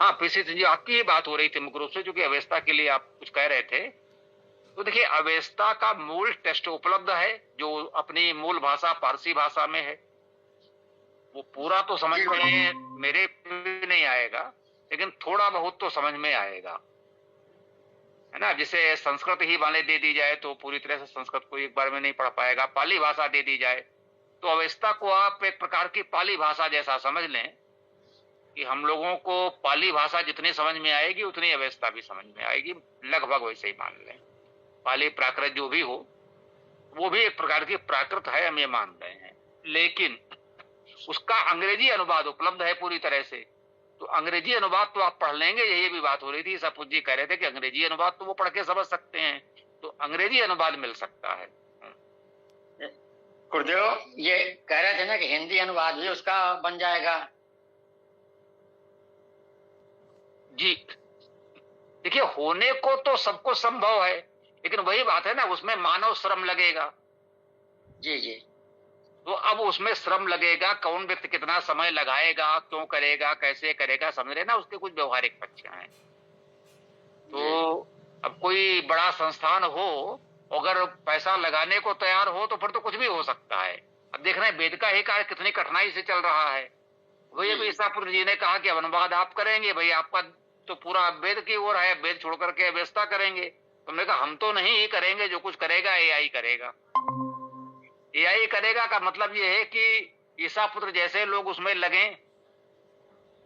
हाँ, पीसी सिंह जी, आपकी ही बात हो रही थी मुख्य रूप से, क्योंकि अवेस्ता के लिए आप कुछ कह रहे थे। तो देखिए, अवेस्ता का मूल टेस्ट उपलब्ध है, जो अपनी मूल भाषा पारसी भाषा में है। वो पूरा तो समझ जी में मेरे भी नहीं आएगा, लेकिन थोड़ा बहुत तो समझ में आएगा, है ना। जिसे संस्कृत ही वाले दे दी जाए तो पूरी तरह से संस्कृत को एक बार में नहीं पढ़ पाएगा। पाली भाषा दे दी जाए तो अवेस्ता को आप एक प्रकार की पाली भाषा जैसा समझ लें, कि हम लोगों को पाली भाषा जितनी समझ में आएगी उतनी अवेस्ता भी समझ में आएगी। लगभग वैसे ही मान लें। पाली प्राकृत जो भी हो, वो भी एक प्रकार की प्राकृत है, हम ये मान रहे हैं। लेकिन उसका अंग्रेजी अनुवाद उपलब्ध है पूरी तरह से। तो अंग्रेजी अनुवाद तो आप पढ़ लेंगे, यही भी बात हो रही थी। सपूत जी कह रहे थे कि अंग्रेजी अनुवाद तो वो पढ़ के समझ सकते हैं, तो अंग्रेजी अनुवाद मिल सकता है। गुरुदेव, ये कह रहे थे ना कि हिंदी अनुवाद भी उसका बन जाएगा। जी, देखिए, होने को तो सब कुछ संभव है, लेकिन वही बात है ना, उसमें मानव श्रम लगेगा। जी जी। तो अब उसमें श्रम लगेगा, कौन व्यक्ति कितना समय लगाएगा, क्यों करेगा, कैसे करेगा, समझ रहे ना, उसके कुछ व्यवहारिक पक्ष हैं। जी तो अब कोई बड़ा संस्थान हो, अगर पैसा लगाने को तैयार हो, तो फिर तो कुछ भी हो सकता है। अब देख रहे हैं वेद का ही कार्य कितनी कठिनाई से चल रहा है। वही अभी जी ईसापुर जी ने कहा कि अब अनुवाद आप करेंगे, भाई आपका तो पूरा वेद की ओर है, वेद छोड़ करके व्यवस्था करेंगे। तो हमने कहा हम तो नहीं ही करेंगे, जो कुछ करेगा एआई करेगा। एआई करेगा का मतलब ये है कि ईसा पुत्र जैसे लोग उसमें लगे,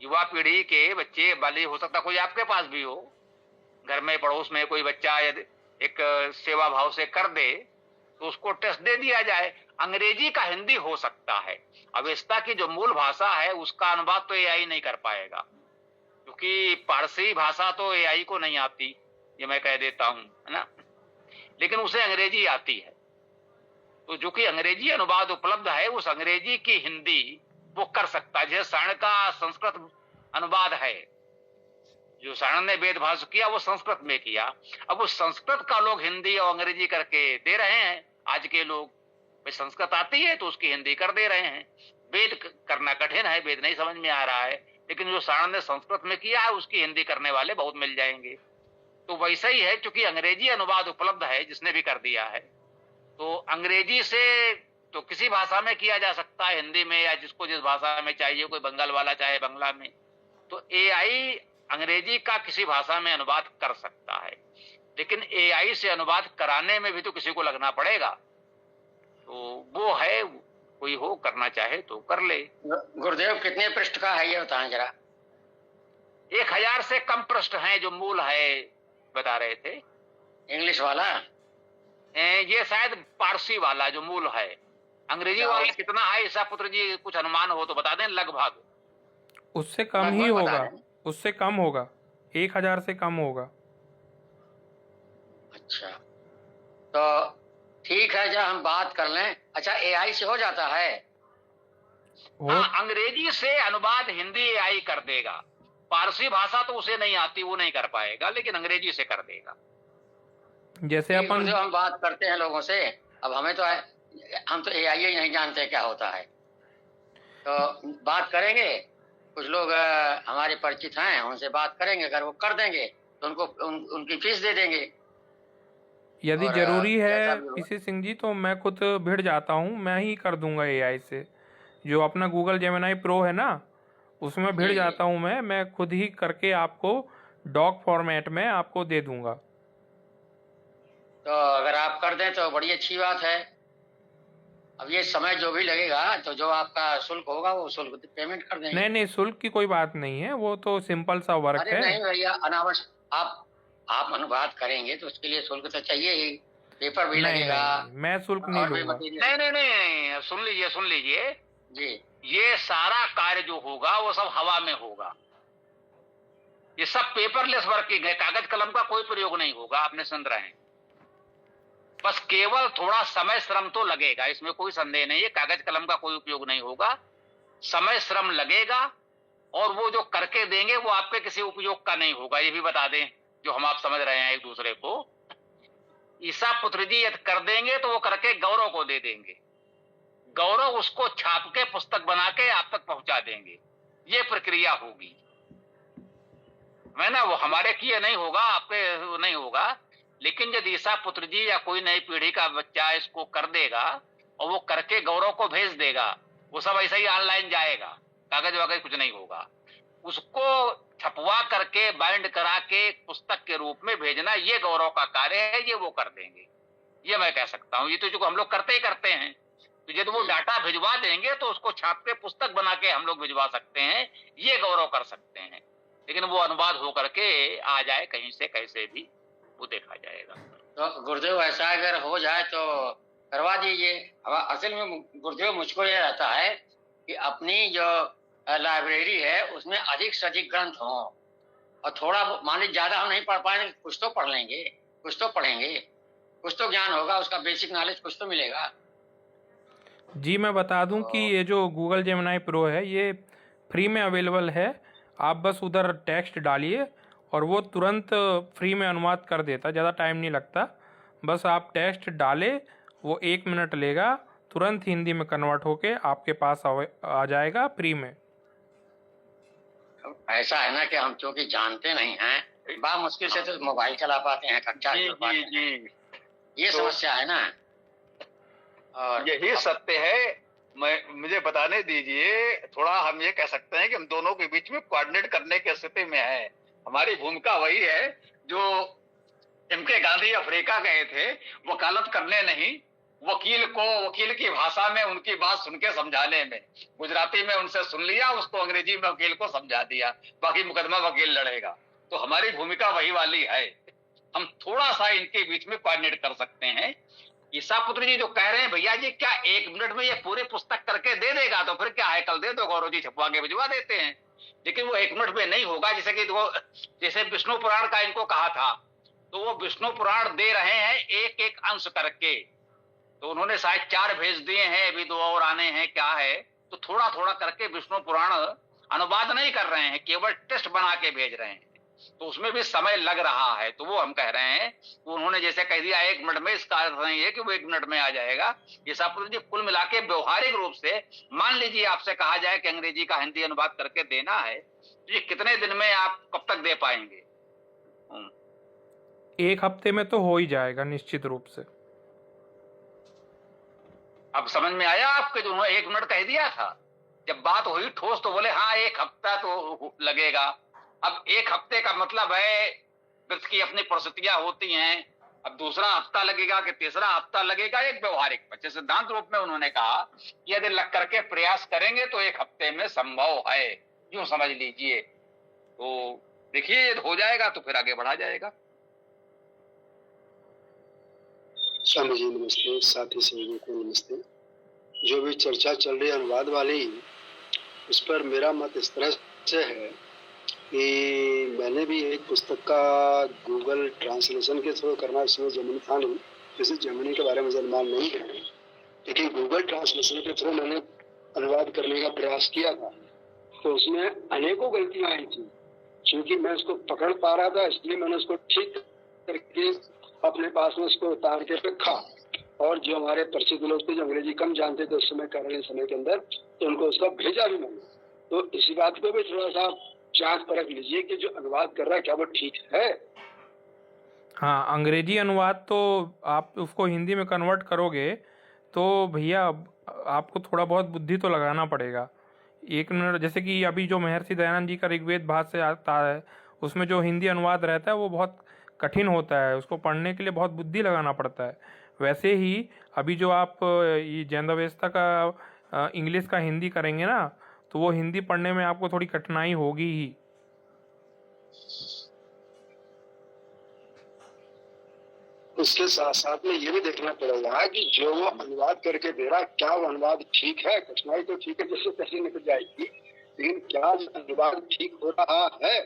युवा पीढ़ी के बच्चे वाले, हो सकता कोई आपके पास भी हो, घर में पड़ोस में कोई बच्चा यदि एक सेवा भाव से कर दे, तो उसको टेस्ट दे दिया जाए। अंग्रेजी का हिंदी हो सकता है, अवेस्ता की जो मूल भाषा है उसका अनुवाद तो एआई नहीं कर पाएगा, क्योंकि पारसी भाषा तो एआई को नहीं आती, ये मैं कह देता हूं, है ना। लेकिन उसे अंग्रेजी आती है, तो जो कि अंग्रेजी अनुवाद उपलब्ध है, उस अंग्रेजी की हिंदी वो कर सकता है। जैसे सारण का संस्कृत अनुवाद है, जो सारण ने वेद भाषा किया वो संस्कृत में किया। अब उस संस्कृत का लोग हिंदी और अंग्रेजी करके दे रहे हैं आज के लोग। भाई संस्कृत आती है तो उसकी हिंदी कर दे रहे हैं। वेद करना कठिन है, वेद नहीं समझ में आ रहा है, लेकिन जो सारण ने संस्कृत में किया है उसकी हिंदी करने वाले बहुत मिल जाएंगे। तो वैसा ही है, क्योंकि अंग्रेजी अनुवाद उपलब्ध है, जिसने भी कर दिया है, तो अंग्रेजी से तो किसी भाषा में किया जा सकता है, हिंदी में, या जिसको जिस भाषा में चाहिए, कोई बंगाल वाला चाहे बंगला में। तो एआई अंग्रेजी का किसी भाषा में अनुवाद कर सकता है, लेकिन एआई से अनुवाद कराने में भी तो किसी को लगना पड़ेगा। तो वो है, कोई हो करना चाहे तो कर ले। गुरुदेव, कितने पृष्ठ का है ये बताएं जरा। 1000 से कम पृष्ठ हैं जो मूल है, बता रहे थे। इंग्लिश वाला? ये शायद पारसी वाला जो मूल है। अंग्रेजी वाला कितना है ईसा पुत्र जी, कुछ अनुमान हो तो बता दें। लगभग उससे कम ही लगभग बता होगा, दें। उससे कम होगा, 1000 से कम होगा। अच्छा, तो ठीक है, जब हम बात कर लें। अच्छा, एआई से हो जाता है? हो हाँ, अंग्रेजी से अनुवाद हिंदी एआई कर देगा। पारसी भाषा तो उसे नहीं आती, वो नहीं कर पाएगा, लेकिन अंग्रेजी से कर देगा। जैसे ठीक, अपन गुरुदेव, हम बात करते हैं लोगों से। अब हमें तो हम तो एआई ही नहीं जानते क्या होता है, तो बात करेंगे। कुछ लोग हमारे परिचित हैं, उनसे बात करेंगे। अगर वो कर देंगे तो उनको उनकी फीस दे देंगे। यदि और जरूरी जैसा है भी होगा। पीसी सिंह जी, तो मैं खुद भिड़ जाता हूँ, मैं ही कर दूंगा एआई से। जो अपना गूगल जेमिनाई प्रो है ना, उसमें भिड़ जी जी। जाता हूँ मैं खुद ही करके आपको डॉक फॉर्मेट में आपको दे दूंगा। तो अगर आप कर दें तो बड़ी अच्छी बात है। अब ये समय जो भी लगेगा, तो जो आपका शुल्क होगा वो शुल्क पेमेंट कर देंगे। नहीं नहीं, शुल्क की कोई बात नहीं है, वो तो सिंपल सा वर्क अरे है। नहीं भैया, अनावश्यक। आप अनुवाद करेंगे तो उसके लिए शुल्क तो चाहिए ही। पेपर भी नहीं लगेगा नहीं नहीं, मैं शुल्क नहीं और भी लूंगा। मटेरियल। नहीं नहीं नहीं, सुन लीजिए सुन लीजिए, जी ये सारा कार्य जो होगा वो सब हवा में होगा। ये सब पेपरलेस वर्किंग है, कागज कलम का कोई प्रयोग नहीं होगा, आपने सुन रहे हैं। बस केवल थोड़ा समय श्रम तो लगेगा, इसमें कोई संदेह नहीं है। कागज कलम का कोई उपयोग नहीं होगा, समय श्रम लगेगा। और वो जो करके देंगे वो आपके किसी उपयोग का नहीं होगा, ये भी बता दें, जो हम आप समझ रहे हैं एक दूसरे को। ईसा पुत्र जी यदि कर देंगे तो वो करके गौरव को दे देंगे, गौरव उसको छाप के पुस्तक बना के आप तक पहुंचा देंगे। ये प्रक्रिया होगी। मैं ना वो हमारे किए नहीं होगा, आपके नहीं होगा, लेकिन यदि ईसा पुत्र जी या कोई नई पीढ़ी का बच्चा इसको कर देगा और वो करके गौरव को भेज देगा, वो सब ऐसा ही ऑनलाइन जाएगा, कागज वागज कुछ नहीं होगा। उसको छपवा करके बाइंड करा के पुस्तक के रूप में भेजना, ये गौरव का कार्य है, ये वो कर देंगे, ये मैं कह सकता हूँ। ये तो जो हम लोग करते ही करते हैं। तो यदि वो डाटा भिजवा देंगे तो उसको छाप के पुस्तक बना के हम लोग भिजवा सकते हैं, ये गौरव कर सकते हैं। लेकिन वो अनुवाद हो करके आ जाए कहीं से कैसे भी, वो देखा जाएगा। तो गुरुदेव ऐसा अगर हो जाए तो करवा दीजिए। अब असल में गुरुदेव मुझको ये रहता है कि अपनी जो लाइब्रेरी है उसमें अधिक से अधिक ग्रंथ हो, और थोड़ा मान लीजिए ज्यादा हम नहीं पढ़ पाएंगे, कुछ तो पढ़ लेंगे, कुछ तो पढ़ेंगे, कुछ तो ज्ञान होगा, उसका बेसिक नॉलेज कुछ तो मिलेगा। जी मैं बता दूं कि ये जो गूगल जेमिनी प्रो है ये फ्री में अवेलेबल है। आप बस उधर टेक्स्ट डालिए और वो तुरंत फ्री में अनुवाद कर देता, ज़्यादा टाइम नहीं लगता। बस आप टेक्स्ट डालें, वो 1 मिनट लेगा, तुरंत हिंदी में कन्वर्ट होके आपके पास आ जाएगा फ्री में। ऐसा है ना कि हम चूंकि जानते नहीं हैं, बड़ा मुश्किल से तो मोबाइल चला पाते हैं, कक्षा जी चला पाते जी हैं, जी, ये तो समस्या है ना। और यही सत्य है। मुझे बताने दीजिए, थोड़ा हम ये कह सकते हैं कि हम दोनों के बीच में कोऑर्डिनेट करने की स्थिति में है। हमारी भूमिका वही है जो एम.के. गांधी अफ्रीका गए थे, वकालत करने नहीं, वकील की भाषा में उनकी बात सुन के समझाने में। गुजराती में उनसे सुन लिया, उसको अंग्रेजी में वकील को समझा दिया, बाकी मुकदमा वकील लड़ेगा। तो हमारी भूमिका वही वाली है। हम थोड़ा सा इनके बीच में कोऑर्डिनेट कर सकते हैं। ईसा पुत्र जी जो कह रहे हैं, भैया जी क्या 1 मिनट में ये पूरी पुस्तक करके दे देगा, तो फिर क्या है, कल दे दो, गौरव जी छपवा के भिजवा देते हैं। लेकिन वो 1 मिनट में नहीं होगा। जैसे विष्णु पुराण का इनको कहा था, तो वो विष्णु पुराण दे रहे हैं एक एक अंश करके, तो उन्होंने शायद 4 भेज दिए हैं, अभी 2 और आने हैं, क्या है। तो थोड़ा थोड़ा करके विष्णु पुराण अनुवाद नहीं कर रहे हैं, केवल टेस्ट बना के भेज रहे हैं, तो उसमें भी समय लग रहा है। तो वो हम कह रहे हैं, तो उन्होंने जैसे कह दिया 1 मिनट में, इसका अर्थ नहीं है कि वो 1 मिनट में आ जाएगा। ये सब जी कुल मिला के व्यवहारिक रूप से मान लीजिए आपसे कहा जाए कि अंग्रेजी का हिंदी अनुवाद करके देना है, तो ये कितने दिन में आप कब तक दे पाएंगे? 1 हफ्ते में तो हो ही जाएगा निश्चित रूप से। अब समझ में आया आपके? जो उन्होंने 1 मिनट कह दिया था, जब बात हुई ठोस तो बोले हाँ 1 हफ्ता तो लगेगा। अब 1 हफ्ते का मतलब है वृक्ष की अपनी परिस्थितियां होती हैं, अब दूसरा हफ्ता लगेगा कि तीसरा हफ्ता लगेगा, एक व्यवहारिक बच्चे सिद्धांत रूप में उन्होंने कहा कि यदि लग करके प्रयास करेंगे तो 1 हफ्ते में संभव है, यूं समझ लीजिए। तो देखिए हो जाएगा तो फिर आगे बढ़ा जाएगा। स्वामी जी नमस्ते, साथी सहयोगियों को नमस्ते। जो भी चर्चा चल रही है अनुवाद वाली, उस पर मेरा मत इस तरह से है कि मैंने भी एक पुस्तक का गूगल ट्रांसलेशन के थ्रू करना, इसमें जेमिनी था नहीं, जैसे जेमिनी के बारे में जानमान नहीं है, लेकिन गूगल ट्रांसलेशन के थ्रू मैंने अनुवाद करने का प्रयास किया था। तो उसमें अनेकों गलतियां आई थी, क्योंकि मैं उसको पकड़ पा रहा था, इसलिए मैंने उसको ठीक करके अपने पास में उसको उतार के रखा। और जो हमारे परिचित लोग थे जो अंग्रेजी कम जानते थे उस समय करने समय के अंदर, तो उनको उसका भेजा भी मैंने। तो इसी बात को भी थोड़ा सा जांच परख लीजिए कि जो अनुवाद कर रहा है क्या वो ठीक है। हाँ, अंग्रेजी अनुवाद तो आप उसको हिंदी में कन्वर्ट करोगे तो भैया आपको थोड़ा बहुत बुद्धि तो लगाना पड़ेगा। 1 मिनट, जैसे कि अभी जो महर्षि दयानंद जी का ऋग्वेद भाष्य आता है, उसमें जो हिंदी अनुवाद रहता है वो बहुत कठिन होता है, उसको पढ़ने के लिए बहुत बुद्धि लगाना पड़ता है। वैसे ही अभी जो आप ये जैन-अवेस्ता का इंग्लिश का हिंदी करेंगे ना, तो वो हिंदी पढ़ने में आपको थोड़ी कठिनाई होगी ही। उसके साथ साथ में ये भी देखना पड़ेगा कि जो वो अनुवाद करके दे रहा, क्या वो अनुवाद ठीक है। कठिनाई तो ठीक है, जैसे तैसे निकल जाएगी, लेकिन क्या अनुवाद ठीक हो रहा है।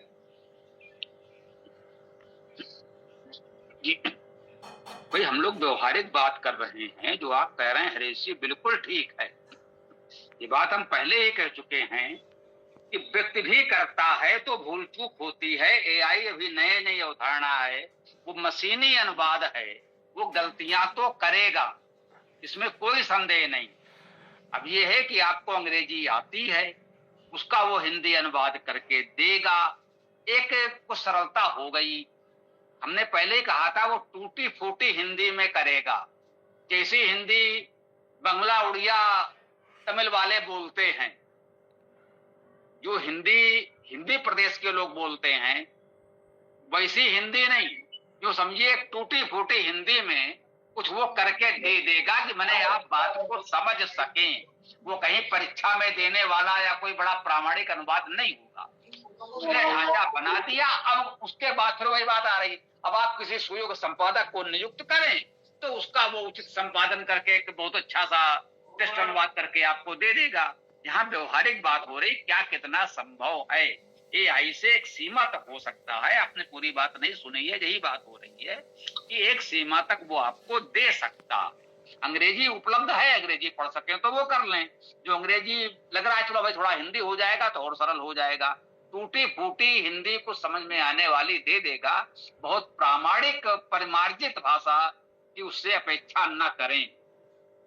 जी भाई, हम लोग व्यवहारिक बात कर रहे हैं। जो आप कह रहे हैं हरीश जी बिल्कुल ठीक है, ये बात हम पहले ही कह चुके हैं कि व्यक्ति भी करता है तो भूल चूक होती है। एआई अभी नई अवधारणा है, वो मशीनी अनुवाद है, वो गलतियां तो करेगा, इसमें कोई संदेह नहीं। अब ये है कि आपको अंग्रेजी आती है, उसका वो हिंदी अनुवाद करके देगा, एक कुछ सरलता हो गई। हमने पहले ही कहा था वो टूटी फूटी हिंदी में करेगा, जैसी हिंदी बंगला उड़िया तमिल वाले बोलते हैं, जो हिंदी हिंदी प्रदेश के लोग बोलते हैं, वैसी हिंदी नहीं। जो समझिए टूटी फूटी हिंदी में कुछ वो करके दे देगा कि मैंने आप बात को समझ सकें। वो कहीं परीक्षा में देने वाला या कोई बड़ा प्रामाणिक अनुवाद नहीं होगा। उसने ढांचा बना दिया। अब उसके बाद फिर वही बात आ रही, अब आप किसी सुयोग्य संपादक को नियुक्त करें तो उसका वो उचित संपादन करके एक बहुत अच्छा सा टेस्ट अनुवाद करके आपको दे देगा। यहाँ व्यवहारिक बात हो रही, क्या कितना संभव है। एआई से एक सीमा तक हो सकता है। आपने पूरी बात नहीं सुनी है, यही बात हो रही है कि एक सीमा तक वो आपको दे सकता। अंग्रेजी उपलब्ध है, अंग्रेजी पढ़ सके तो वो कर लें। जो अंग्रेजी लग रहा है चलो भाई थोड़ा हिंदी हो जाएगा तो और सरल हो जाएगा। टूटी फूटी हिंदी को समझ में आने वाली दे देगा। बहुत प्रामाणिक परिमार्जित भाषा की उससे अपेक्षा न करें।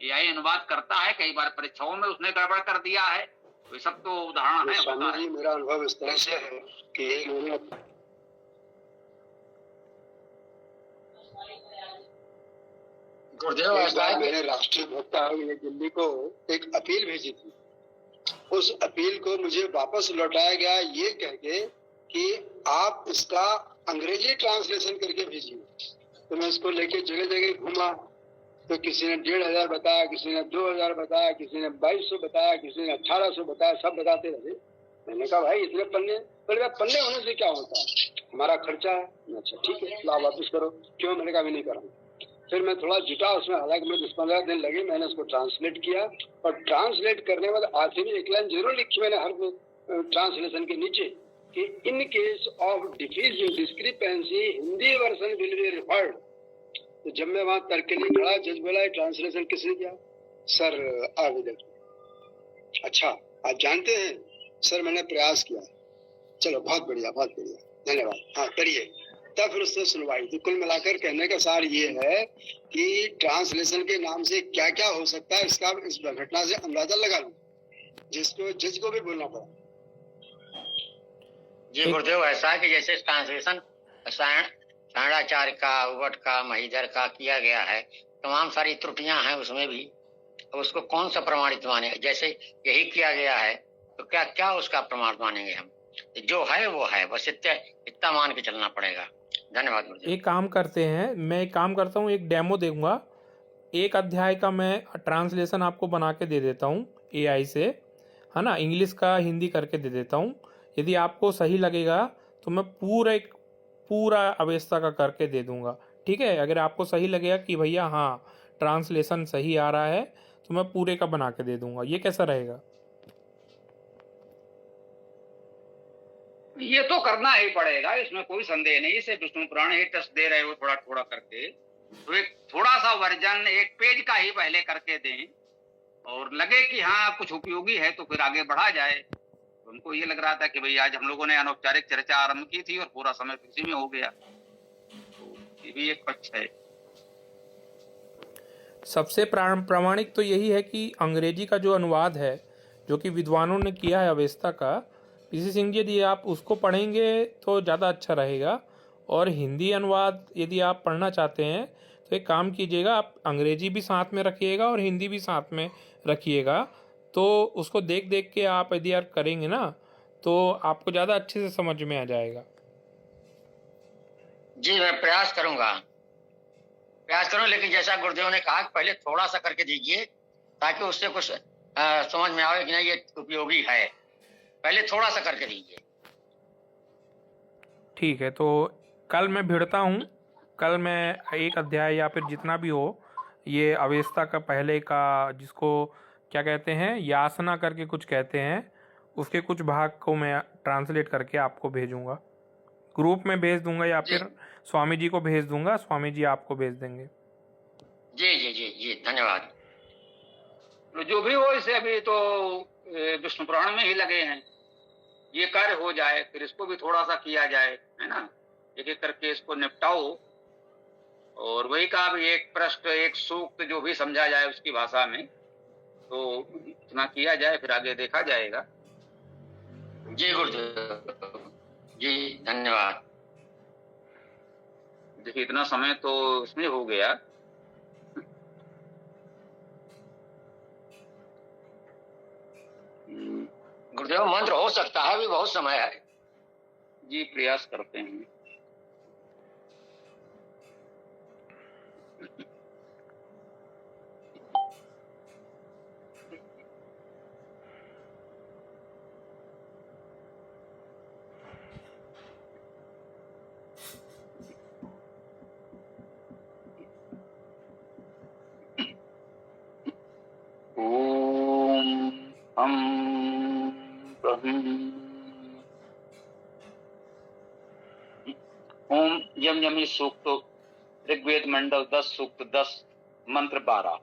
एआई अनुवाद करता है, कई बार परीक्षाओं में उसने गड़बड़ कर दिया है, तो सब तो उदाहरण है। स्वामी जी, मेरा अनुभव इस तरह से है कि मैंने गुरुदेव एक बार मैंने राष्ट्रीय भक्ता नई दिल्ली को एक अपील भेजी थी। उस अपील को मुझे वापस लौटाया गया ये कह के कि आप इसका अंग्रेजी ट्रांसलेशन करके भेजिए। तो मैं इसको लेके जगह जगह घूमा, तो किसी ने 1500 बताया, किसी ने 2000 बताया, किसी ने 2200 बताया, किसी ने 1800 बताया, सब बताते रहे। मैंने कहा भाई इतने पन्ने, बोले पन्ने होने से क्या होता है, हमारा खर्चा है। अच्छा ठीक है, तो आप वापस करो। क्यों? मैंने कहा मैं नहीं करूँगा। फिर मैं थोड़ा जुटा उसमें, हालांकि मुझे 10-15 दिन लगे। मैंने उसको ट्रांसलेट किया और ट्रांसलेट करने के बाद आखिर में एक लाइन जरूर लिखी मैंने हर ट्रांसलेशन के नीचे कि in case of diffusing discrepancy Hindi version will be referred. तो जब मैं वहां तर्क के लिए खड़ा, जज बोला ट्रांसलेशन किसने किया? सर आवेदक। अच्छा आप जानते हैं? सर मैंने प्रयास किया। चलो बहुत बढ़िया, बहुत बढ़िया, धन्यवाद, हाँ करिए। तब फिर उससे सुनवाई। तो कुल मिलाकर कहने का सार ये है कि ट्रांसलेशन के नाम से क्या क्या हो सकता है इसका इस घटना से अंदाजा लगा लो, जिसको जज को भी बोलना पड़ा। जी गुरुदेव, ऐसा है कि जैसे ट्रांसलेशन सायणाचार्य का, उवट का, महीधर का किया गया है, तमाम सारी त्रुटियां हैं उसमें भी। उसको कौन सा प्रमाणित माने? जैसे यही किया गया है तो क्या क्या उसका प्रमाण मानेंगे हम? जो है वो है, बस इतना मान के चलना पड़ेगा। धन्यवाद गुरुदेव। एक काम करते हैं, मैं एक काम करता हूँ, एक डेमो दूंगा। एक अध्याय का मैं ट्रांसलेशन आपको बना के दे देता हूँ एआई से, है ना, इंग्लिश का हिंदी करके दे देता हूँ। यदि आपको सही लगेगा तो मैं पूरा अवेस्ता का करके दे दूंगा। ठीक है, अगर आपको सही लगेगा कि भैया हाँ ट्रांसलेशन सही आ रहा है तो मैं पूरे का बना के दे दूंगा। ये कैसा रहेगा? ये तो करना ही पड़ेगा, इसमें कोई संदेह नहीं। इसे विष्णु पुराण ही टेस्ट दे रहे हो थोड़ा थोड़ा करके, तो एक थोड़ा सा वर्जन एक पेज का ही पहले करके दें और लगे कि हाँ कुछ उपयोगी है तो फिर आगे बढ़ा जाए। उनको ये लग रहा था कि भाई आज हम लोगों ने अनौपचारिक चर्चा आरंभ की थी और पूरा समय इसी में हो गया, तो ये भी एक पक्ष है। सबसे प्रामाणिक तो यही है कि अंग्रेजी का जो अनुवाद है जो कि विद्वानों ने किया है अवेस्ता का, पीसी सिंह जी, यदि आप उसको पढ़ेंगे तो ज़्यादा अच्छा रहेगा। और हिंदी अनुवाद यदि आप पढ़ना चाहते हैं तो एक काम कीजिएगा, आप अंग्रेजी भी साथ में रखिएगा और हिंदी भी साथ में रखिएगा। तो उसको देख देख के आप यदि आप करेंगे ना तो आपको ज़्यादा अच्छे से समझ में आ जाएगा। जी मैं प्रयास करूंगा, लेकिन जैसा गुरुदेव ने कहा पहले थोड़ा सा करके दीजिए ताकि उससे कुछ समझ में आए कि नहीं ये उपयोगी है। पहले थोड़ा सा करके दीजिए। ठीक है, तो कल मैं भिड़ता हूँ। कल मैं एक अध्याय या फिर जितना भी हो, ये अवेस्ता का पहले का, जिसको क्या कहते हैं, यासना करके कुछ कहते हैं, उसके कुछ भाग को मैं ट्रांसलेट करके आपको भेजूंगा। ग्रुप में भेज दूंगा या फिर स्वामी जी को भेज दूंगा, स्वामी जी आपको भेज देंगे। जी जी जी जी धन्यवाद। जो भी हो, इसे अभी तो विष्णु पुराण में ही लगे हैं, ये कार्य हो जाए फिर इसको भी थोड़ा सा किया जाए, है ना, एक एक करके इसको निपटाओ। और वही कहा भी एक प्रश्न एक सूक्त जो भी समझा जाए उसकी भाषा में, तो इतना किया जाए फिर आगे देखा जाएगा। जी गुरुदेव जी। धन्यवाद। देखिए इतना समय तो इसमें हो गया। गुरुदेव मंत्र हो सकता है, अभी बहुत समय है। जी प्रयास करते हैं। ओम हम ब्रह्म ओम यम यमी सूक्त ऋग्वेद मंडल 10 सूक्त 10 मंत्र 12।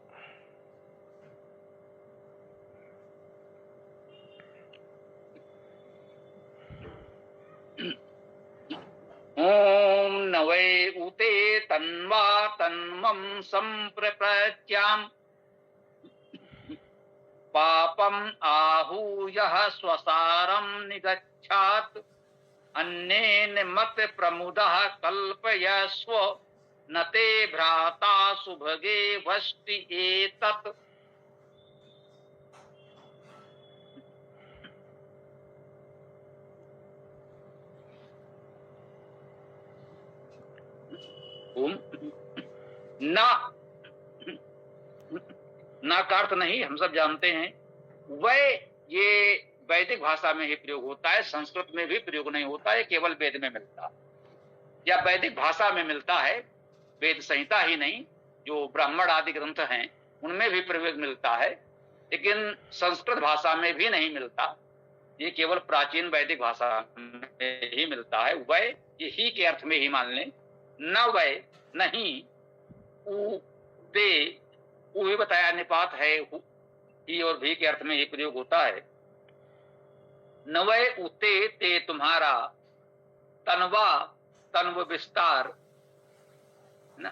ओम नवै उते तन्वा तन्मं संप्रप्रत्याम पापम आहूयः स्वसारं निगच्छात् अन्येन मत प्रमुदः कल्पयस्व न ते भ्राता सुभगे वष्टि एतत्। ना का अर्थ नहीं, हम सब जानते हैं। वह ये वैदिक भाषा में ही प्रयोग होता है, संस्कृत में भी प्रयोग नहीं होता है, केवल वेद में मिलता है या वैदिक भाषा में मिलता है। वेद संहिता ही नहीं, जो ब्राह्मण आदि ग्रंथ हैं उनमें भी प्रयोग मिलता है, लेकिन संस्कृत भाषा में भी नहीं मिलता। ये केवल प्राचीन वैदिक भाषा में ही मिलता है। वह ये ही के अर्थ में ही मान लें। न वह नहीं, उ ते, उ भी बताया निपात है, ही और भी के अर्थ में ही प्रयोग होता है। नवय उते ते तुम्हारा तनवा तन्व विस्तार न,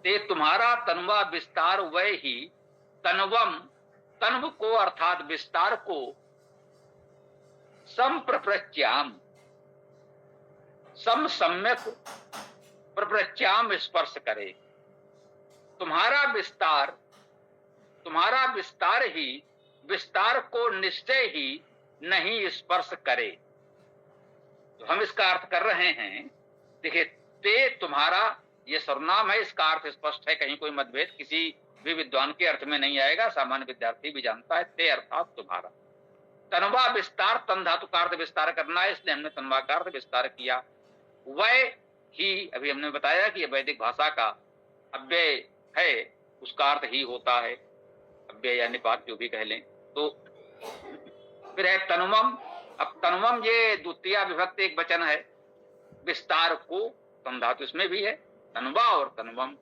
ते तुम्हारा तनवा विस्तार वह ही तनवम, तन्व को अर्थात विस्तार को संप्रप्रच्याम, सम्यक प्रप्रच्याम स्पर्श करे। तुम्हारा विस्तार ही विस्तार को निश्चय ही नहीं स्पर्श करे। तो हम इसका अर्थ कर रहे हैं। देखिए, ते तुम्हारा ये सर्वनाम है, इसका अर्थ स्पष्ट है, कहीं कोई मतभेद किसी भी विद्वान के अर्थ में नहीं आएगा, सामान्य विद्यार्थी भी जानता है। ते अर्थात तुम्हारा। तनवा विस्तार, तन धातु का अर्थ विस्तार करना है, इसलिए हमने तनवा का अर्थ विस्तार किया। वह ही, अभी हमने बताया कि यह वैदिक भाषा का अव्यय है, उसका अर्थ ही होता है, अव्यय या निपात जो भी कह लें। तो फिर है तनुवम। अब तनुवम ये द्वितीय विभक्ति एक वचन है, विस्तार को तन धातु इसमें भी है, तनुवा और तनुवम।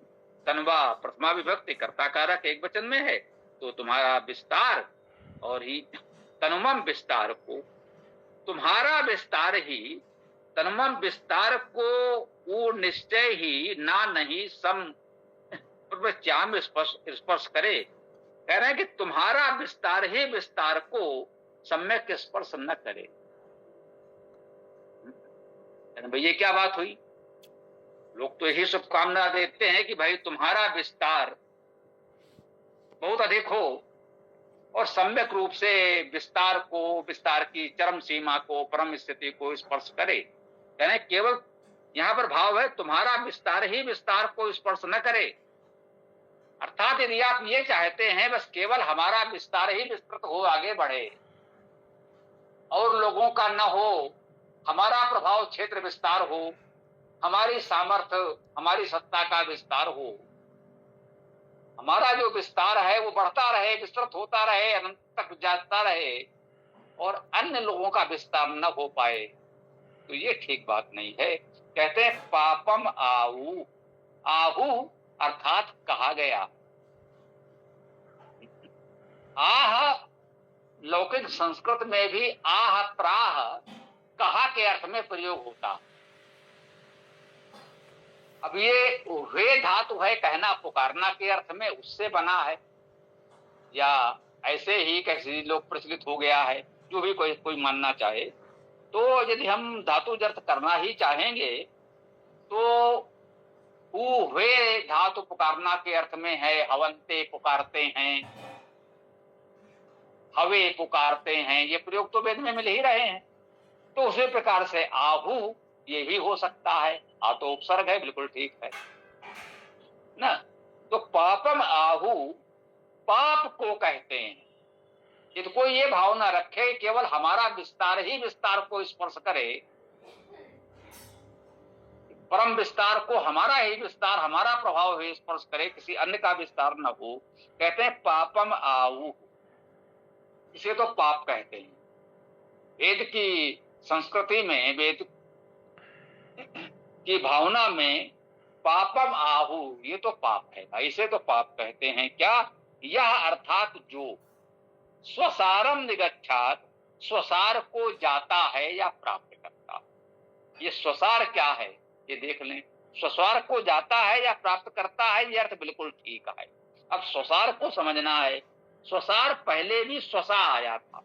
तनुवा प्रथमा विभक्ति कर्ता कारक एक वचन में है, तो तुम्हारा विस्तार, और ही तनुवम विस्तार को, तुम्हारा विस्तार ही तनुवम विस्तार को वो निश्चय ही ना नहीं सम प्रप्रच्याम स्पर्श करे। कह रहे हैं कि तुम्हारा विस्तार ही विस्तार को सम्यक स्पर्श न करे। भाई ये क्या बात हुई? लोग तो यही शुभकामना देते हैं कि भाई तुम्हारा विस्तार बहुत अधिक हो और सम्यक रूप से विस्तार को, विस्तार की चरम सीमा को, परम स्थिति को स्पर्श करे। यानी केवल यहां पर भाव है तुम्हारा विस्तार ही विस्तार को स्पर्श न करे। अर्थात यदि आप ये चाहते हैं बस केवल हमारा विस्तार ही विस्तृत हो, आगे बढ़े और लोगों का न हो, हमारा प्रभाव क्षेत्र विस्तार हो, हमारी सामर्थ्य, हमारी सत्ता का विस्तार हो, हमारा जो विस्तार है वो बढ़ता रहे, विस्तृत होता रहे, अनंत तक जाता रहे, और अन्य लोगों का विस्तार न हो पाए, तो ये ठीक बात नहीं है। कहते हैं पापम आहु, आहु अर्थात कहा गया। आह लौकिक संस्कृत में भी आह त्राह कहा के अर्थ में प्रयोग होता। अब ये वे धातु है कहना पुकारना के अर्थ में, उससे बना है, या ऐसे ही कैसे लोग प्रचलित हो गया है, जो भी कोई मानना चाहे। तो यदि हम धातु अर्थ करना ही चाहेंगे तो हुए धातु पुकारना के अर्थ में है हवंते पुकारते हैं, हवे पुकारते हैं, ये प्रयोग तो वेद में मिल ही रहे हैं। तो उसी प्रकार से आहू ये ही हो सकता है। आ तो उपसर्ग है, बिल्कुल ठीक है ना। तो पापम आहू पाप को कहते हैं। यदि कोई ये भावना रखे केवल हमारा विस्तार ही विस्तार को स्पर्श करे, परम विस्तार को हमारा ही विस्तार, हमारा प्रभाव ही स्पर्श करे, किसी अन्य का विस्तार न हो, कहते हैं पापम आहू, इसे तो पाप कहते हैं। वेद की संस्कृति में, वेद की भावना में पापम आहू ये तो पाप है, इसे तो पाप कहते हैं। क्या? यह अर्थात जो स्वसारम निगच्छात, स्वसार को जाता है या प्राप्त करता। ये स्वसार क्या है ये देख लें। स्वसार को जाता है या प्राप्त करता है, ये अर्थ बिल्कुल ठीक है। अब स्वसार को समझना है। स्वसार पहले भी स्वसा आया था।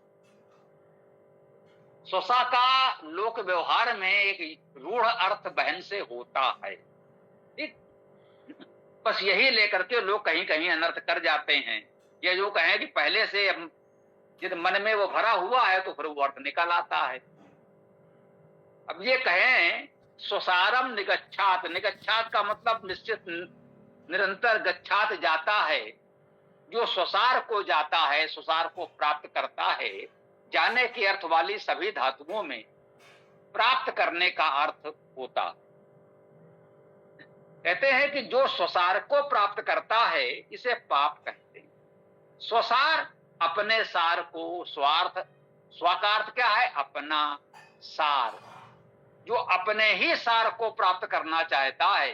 स्वसा का लोक व्यवहार में एक रूढ़ अर्थ बहन से होता है, ठीक। बस यही लेकर के लोग कहीं कहीं अनर्थ कर जाते हैं। ये जो कहें कि पहले से यदि मन में वो भरा हुआ है तो फिर वो अर्थ निकल आता है। अब ये कहें स्वसारम निगच्छात, निगच्छात का मतलब निश्चित निरंतर, गच्छात जाता है, जो स्वसार को जाता है, स्वसार को प्राप्त करता है। जाने के अर्थ वाली सभी धातुओं में प्राप्त करने का अर्थ होता। कहते हैं कि जो स्वसार को प्राप्त करता है इसे पाप कहते हैं। स्वसार अपने सार को, स्वार्थ, स्वार्थ क्या है? अपना सार, जो अपने ही सार को प्राप्त करना चाहता है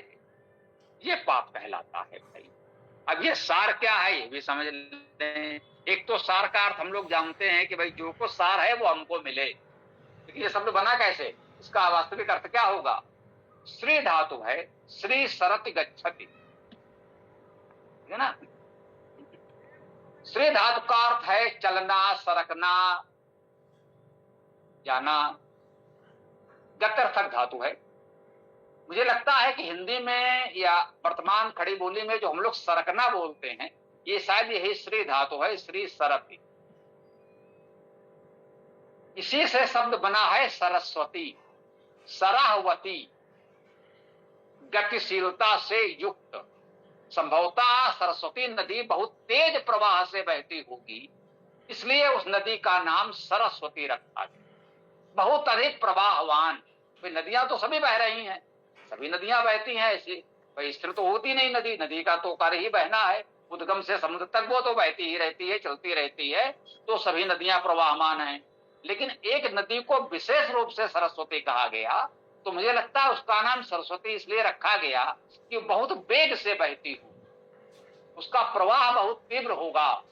ये पाप कहलाता है भाई। अब ये सार क्या है ये भी समझ लें। एक तो सार का अर्थ हम लोग जानते हैं कि भाई जो कुछ सार है वो हमको मिले, लेकिन ये शब्द बना कैसे? इसका वास्तविक अर्थ क्या होगा? श्री धातु है, श्री सरति गच्छति, है ना। श्री धातु का अर्थ है चलना, सरकना, जाना। गत्यर्थक धातु है। मुझे लगता है कि हिंदी में या वर्तमान खड़ी बोली में जो हम लोग सरकना बोलते हैं ये शायद यही श्री धातु है, श्री सरति। इसी से शब्द बना है सरस्वती, सराहवती, गतिशीलता से युक्त। संभवतः सरस्वती नदी बहुत तेज प्रवाह से बहती होगी, इसलिए उस नदी का नाम सरस्वती रखा गया। बहुत अधिक प्रवाहवान। नदियां तो सभी बह रही हैं, सभी नदियां बहती हैं, ऐसी कोई स्थिर तो होती नहीं नदी। नदी का तो कार्य ही बहना है, उद्गम से समुद्र तक वो तो बहती ही रहती है, चलती रहती है। तो सभी नदियां प्रवाहमान हैं, लेकिन एक नदी को विशेष रूप से सरस्वती कहा गया, तो मुझे लगता है उसका नाम सरस्वती इसलिए रखा गया कि बहुत वेग से बहती हो, उसका प्रवाह बहुत तीव्र होगा,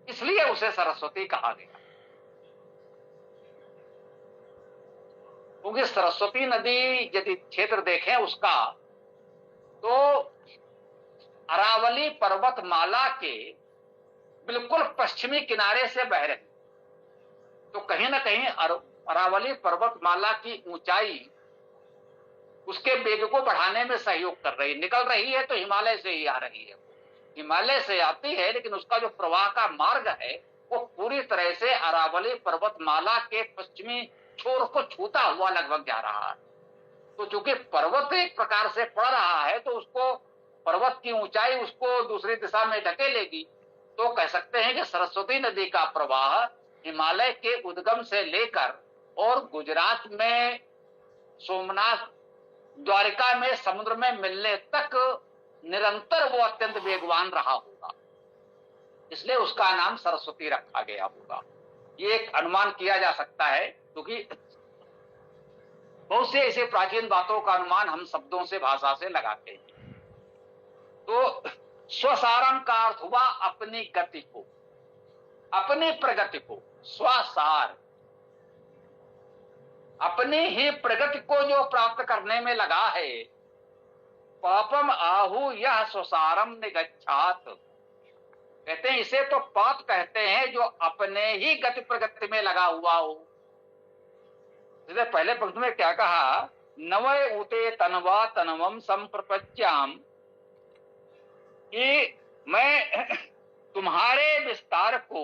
इसलिए उसे सरस्वती कहा गया। क्योंकि सरस्वती नदी यदि क्षेत्र देखें उसका, तो अरावली पर्वतमाला के बिल्कुल पश्चिमी किनारे से बह रही, तो कहीं ना कहीं अरावली पर्वतमाला की ऊंचाई उसके वेग को बढ़ाने में सहयोग कर रही। निकल रही है तो हिमालय से ही आ रही है, हिमालय से आती है, लेकिन उसका जो प्रवाह का मार्ग है वो पूरी तरह से अरावली पर्वतमाला के पश्चिमी छोर को छूता हुआ लगभग जा रहा है। तो चूंकि पर्वत एक प्रकार से पड़ रहा है तो उसको, पर्वत की ऊंचाई उसको दूसरी दिशा में ढकेलेगी। तो कह सकते हैं कि सरस्वती नदी का प्रवाह हिमालय के उद्गम से लेकर और गुजरात में सोमनाथ, द्वारिका में समुद्र में मिलने तक निरंतर वो अत्यंत वेगवान रहा होगा, इसलिए उसका नाम सरस्वती रखा गया होगा। ये एक अनुमान किया जा सकता है, क्योंकि बहुत से ऐसे प्राचीन बातों का अनुमान हम शब्दों से, भाषा से लगाते हैं। तो स्वसारम का अर्थ हुआ अपनी गति को, अपनी प्रगति को। स्वसार अपनी ही प्रगति को जो प्राप्त करने में लगा है। पापम आहु यह स्वसारम निगच्छात, कहते हैं इसे तो पाप कहते हैं जो अपने ही गति प्रगति में लगा हुआ हो। जैसे पहले पंक्ति में क्या कहा, नवय उते तनवा तनवम संप्रपच्याम, कि मैं तुम्हारे विस्तार को,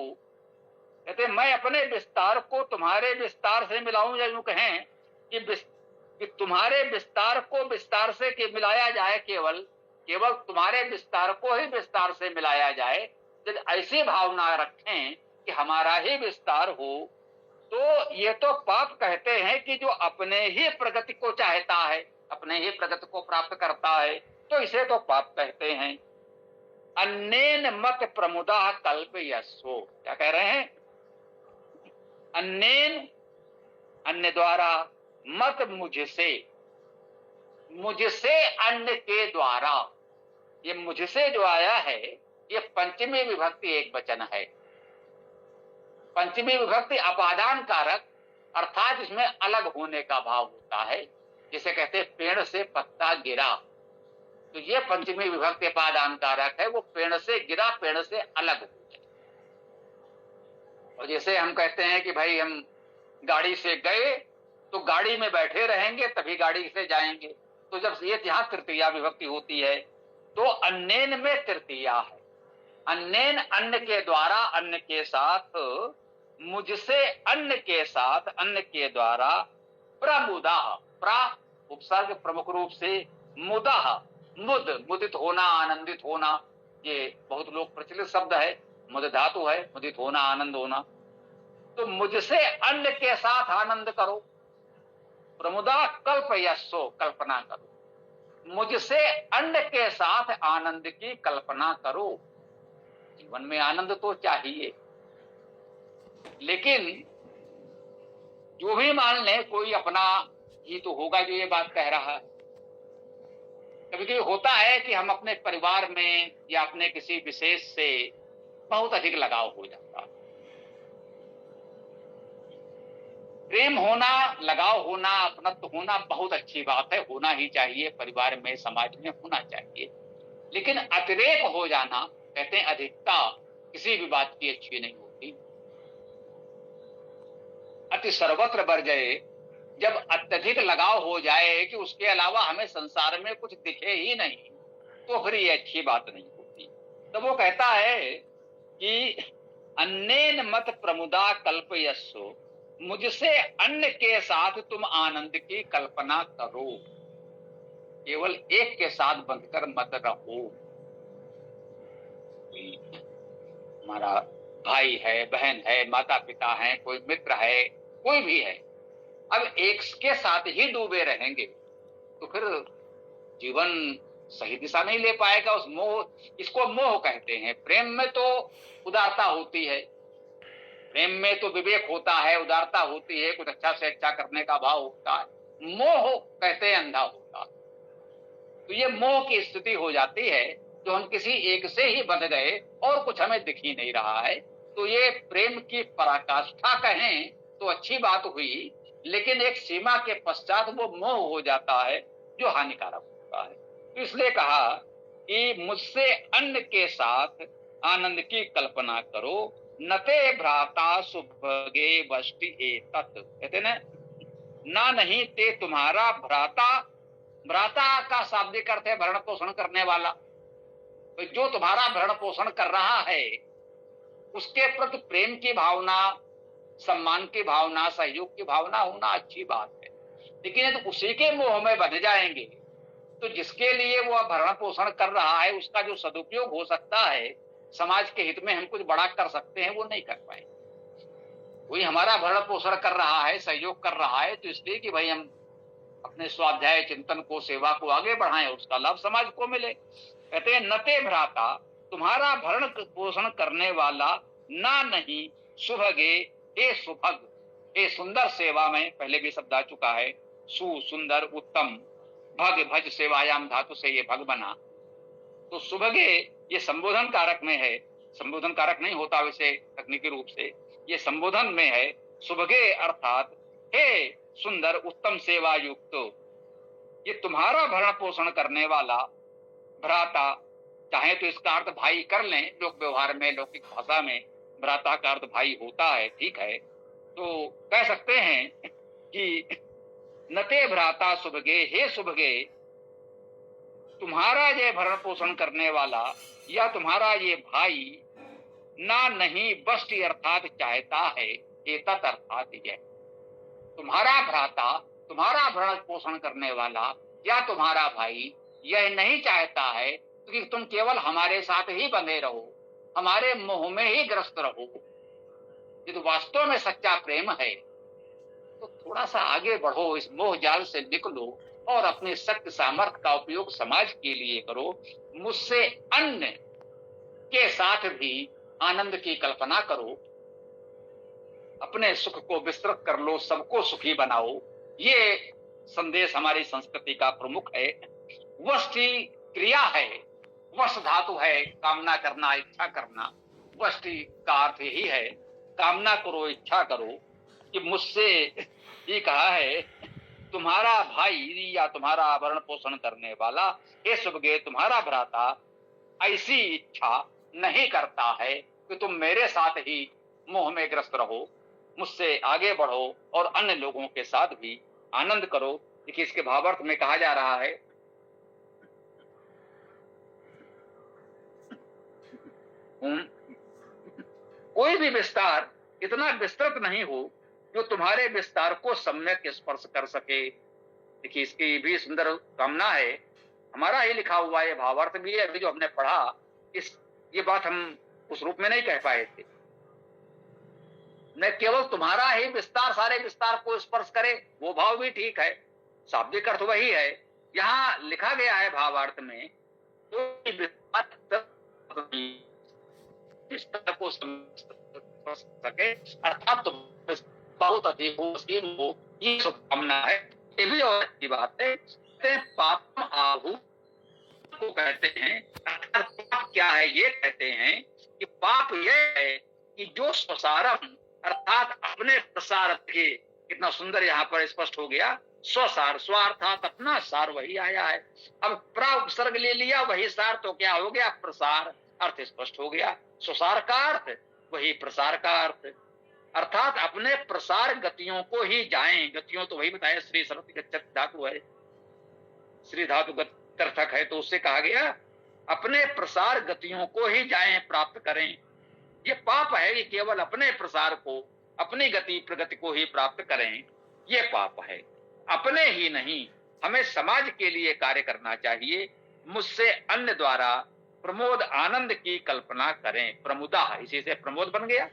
कहते मैं अपने विस्तार को तुम्हारे विस्तार से मिलाऊं, या यूं कहें कि तुम्हारे विस्तार को विस्तार से मिलाया जाए, केवल तुम्हारे विस्तार को ही विस्तार से मिलाया जाए। जब ऐसी भावना रखें कि हमारा ही विस्तार हो, तो ये तो पाप कहते हैं कि जो अपने ही प्रगति को चाहता है, अपने ही प्रगति को प्राप्त करता है, तो इसे तो पाप कहते हैं। अन्येन मत प्रमुदा कल्पयस्व, क्या कह रहे हैं, अन्येन, अन्य द्वारा, मत मुझसे, मुझसे अन्य के द्वारा। ये मुझसे जो आया है, ये पंचमी विभक्ति एक वचन है। पंचमी विभक्ति अपादान कारक, अर्थात इसमें अलग होने का भाव होता है। जिसे कहते हैं पेड़ से पत्ता गिरा, तो ये पंचमी विभक्ति अपादान कारक है, वो पेड़ से गिरा, पेड़ से अलग हो गया। और जैसे हम कहते हैं कि भाई हम गाड़ी से गए तो गाड़ी में बैठे रहेंगे तभी गाड़ी से जाएंगे, तो जब ये यहां तृतीया विभक्ति होती है तो अन्येन में तृतीया है। अन्येन अन्य के द्वारा, अन्य के साथ, मुझसे अन्य के साथ, अन्य के द्वारा, प्रमुदा, प्रा उपसर्ग प्रमुख रूप से, मुदा, मुद, मुदित होना, आनंदित होना, ये बहुत लोग प्रचलित शब्द है, मुद धातु है, मुदित होना, आनंद होना। तो मुझसे अन्य के साथ आनंद करो, प्रमुदा कल्पयस्व, कल्पना करो, मुझसे अन्य के साथ आनंद की कल्पना करो। जीवन में आनंद तो चाहिए, लेकिन जो भी मान ले कोई अपना ही तो होगा जो ये बात कह रहा है। कभी कभी होता है कि हम अपने परिवार में या अपने किसी विशेष से बहुत अधिक लगाव हो जाता है। प्रेम होना, लगाव होना, अपनत्व होना बहुत अच्छी बात है, होना ही चाहिए, परिवार में, समाज में होना चाहिए। लेकिन अतिरेक हो जाना, कहते हैं अधिकता किसी भी बात की अच्छी नहीं होती। अति सर्वत्र वर्जये, जब अत्यधिक लगाव हो जाए कि उसके अलावा हमें संसार में कुछ दिखे ही नहीं, तो फिर ये अच्छी बात नहीं होती। तो वो कहता है कि अन्येन मत प्रमुदा कल्पयस्व, मुझसे अन्य के साथ तुम आनंद की कल्पना करो, केवल एक के साथ बंधकर मत रहो। हमारा भाई है, बहन है, माता पिता है, कोई मित्र है, कोई भी है, अब एक के साथ ही डूबे रहेंगे तो फिर जीवन सही दिशा नहीं ले पाएगा। उस मोह, इसको मोह कहते हैं। प्रेम में तो उदारता होती है, प्रेम में तो विवेक होता है, उदारता होती है, कुछ अच्छा से अच्छा करने का भाव होता है। मोह कहते हैं अंधा होता। तो ये मोह की स्थिति हो जाती है, जो हम किसी एक से ही बंध गए और कुछ हमें दिख ही नहीं रहा है। तो ये प्रेम की पराकाष्ठा कहें तो अच्छी बात हुई, लेकिन एक सीमा के पश्चात वो मोह हो जाता है जो हानिकारक होता है। तो इसलिए कहा कि मुझसे अन्य के साथ आनंद की कल्पना करो, नते भ्राता सुभगे वष्टि एतत्, कहते ना नहीं ते तुम्हारा भ्राता, भ्राता का शाब्दिक अर्थ है भरण पोषण करने वाला। तो जो तुम्हारा भरण पोषण कर रहा है उसके प्रति प्रेम की भावना, सम्मान की भावना, सहयोग की भावना होना अच्छी बात है। लेकिन यदि उसी के मोह में बंध जाएंगे तो जिसके लिए वो भरण पोषण कर रहा है उसका जो सदुपयोग हो सकता है, समाज के हित में हम कुछ बड़ा कर सकते हैं, वो नहीं कर पाए। कोई हमारा भरण पोषण कर रहा है, सहयोग कर रहा है, तो इसलिए कि भाई हम अपने स्वाध्याय चिंतन को, सेवा को आगे बढ़ाएं, उसका लाभ समाज को मिले। कहते हैं नते भ्राता, तुम्हारा भरण पोषण करने वाला, ना नहीं सुभगे, हे सुभग, हे सुंदर सेवा में, पहले भी शब्द आ चुका है, सु सुंदर, उत्तम, भग भज सेवायाम धातु से ये भग बना। तो सुभगे ये संबोधन कारक में है, संबोधन कारक नहीं होता वैसे तकनीकी रूप से, ये संबोधन में है। सुभगे अर्थात हे सुंदर उत्तम सेवा युक्त, ये तुम्हारा भरण पोषण करने वाला भ्राता, चाहे तो इसका अर्थ भाई कर लें, लोक व्यवहार में, लौकिक भाषा में भ्राता का अर्थ भाई होता है, ठीक है। तो कह सकते हैं कि नते भ्राता सुभगे, हे सुभगे, तुम्हारा ये भरण पोषण करने वाला या तुम्हारा ये भाई ना नहीं वष्टि अर्थात चाहता है, एतत् अर्थात यह। तुम्हारा भ्राता, तुम्हारा भरण पोषण करने वाला या तुम्हारा भाई यह नहीं चाहता है कि तुम केवल हमारे साथ ही बंधे रहो, हमारे मोह में ही ग्रस्त रहो। ये तो वास्तव में सच्चा प्रेम है। तो थोड़ा सा आगे बढ़ो, इस मोह जाल से निकलो और अपने शक्ति सामर्थ्य का उपयोग समाज के लिए करो। मुझसे अन्य के साथ भी आनंद की कल्पना करो, अपने सुख को विस्तृत कर लो, सबको सुखी बनाओ। ये संदेश हमारी संस्कृति का प्रमुख है। वष्टि क्रिया है, वश धातु है, कामना करना, इच्छा करना। वष्टि का अर्थ यही है, कामना करो, इच्छा करो। कि मुझसे ये कहा है, तुम्हारा भाई या तुम्हारा भरण पोषण करने वाला, हे सुभगे, तुम्हारा भ्राता ऐसी इच्छा नहीं करता है कि तुम मेरे साथ ही मोह में ग्रस्त रहो, मुझसे आगे बढ़ो और अन्य लोगों के साथ भी आनंद करो। देखिए, इसके भावार्थ में कहा जा रहा है, कोई भी विस्तार इतना विस्तृत नहीं हो जो तुम्हारे विस्तार को सम्यक स्पर्श कर सके। देखिए, इसकी भी सुंदर कामना है। हमारा ही लिखा हुआ ये भावार्थ भी है। अभी जो हमने पढ़ा, ये बात हम उस रूप में नहीं कह पाए थे। न केवल तुम्हारा ही विस्तार सारे विस्तार को स्पर्श करे, वो भाव भी ठीक है, शाब्दिक अर्थ वही है। यहाँ लिखा गया है भावार्थ में, कोई विस्तार को स्पर्श सके, अर्थात तुम बहुत अधिक हो, ये शुभकामना है। ये भी और अच्छी बात है। पापम आहु को कहते हैं, अर्थात पाप क्या है ये कहते हैं कि पाप यह है कि जो स्वसारम अर्थात अपने प्रसार के, कितना सुंदर यहाँ पर स्पष्ट हो गया, स्वसार, स्व अर्थात अपना, सार वही आया है। अब प्रा उपसर्ग ले लिया, वही सार, तो क्या हो गया, प्रसार। अर्थ स्पष्ट हो गया। स्वसार का अर्थ वही प्रसार का अर्थ, अर्थात अपने प्रसार गतियों को ही जाएं। गतियों तो वही बताया, श्री सरस्वती गच्छत धातु है, श्री धातु गत्यर्थक है, तो उससे कहा गया अपने प्रसार गतियों को ही जाएं, प्राप्त करें। ये पाप है, ये केवल अपने प्रसार को, अपनी गति प्रगति को ही प्राप्त करें, ये पाप है। अपने ही नहीं, हमें समाज के लिए कार्य करना चाहिए। मुझसे अन्य द्वारा प्रमोद आनंद की कल्पना करें। प्रमुदा, इसी से प्रमोद बन गया।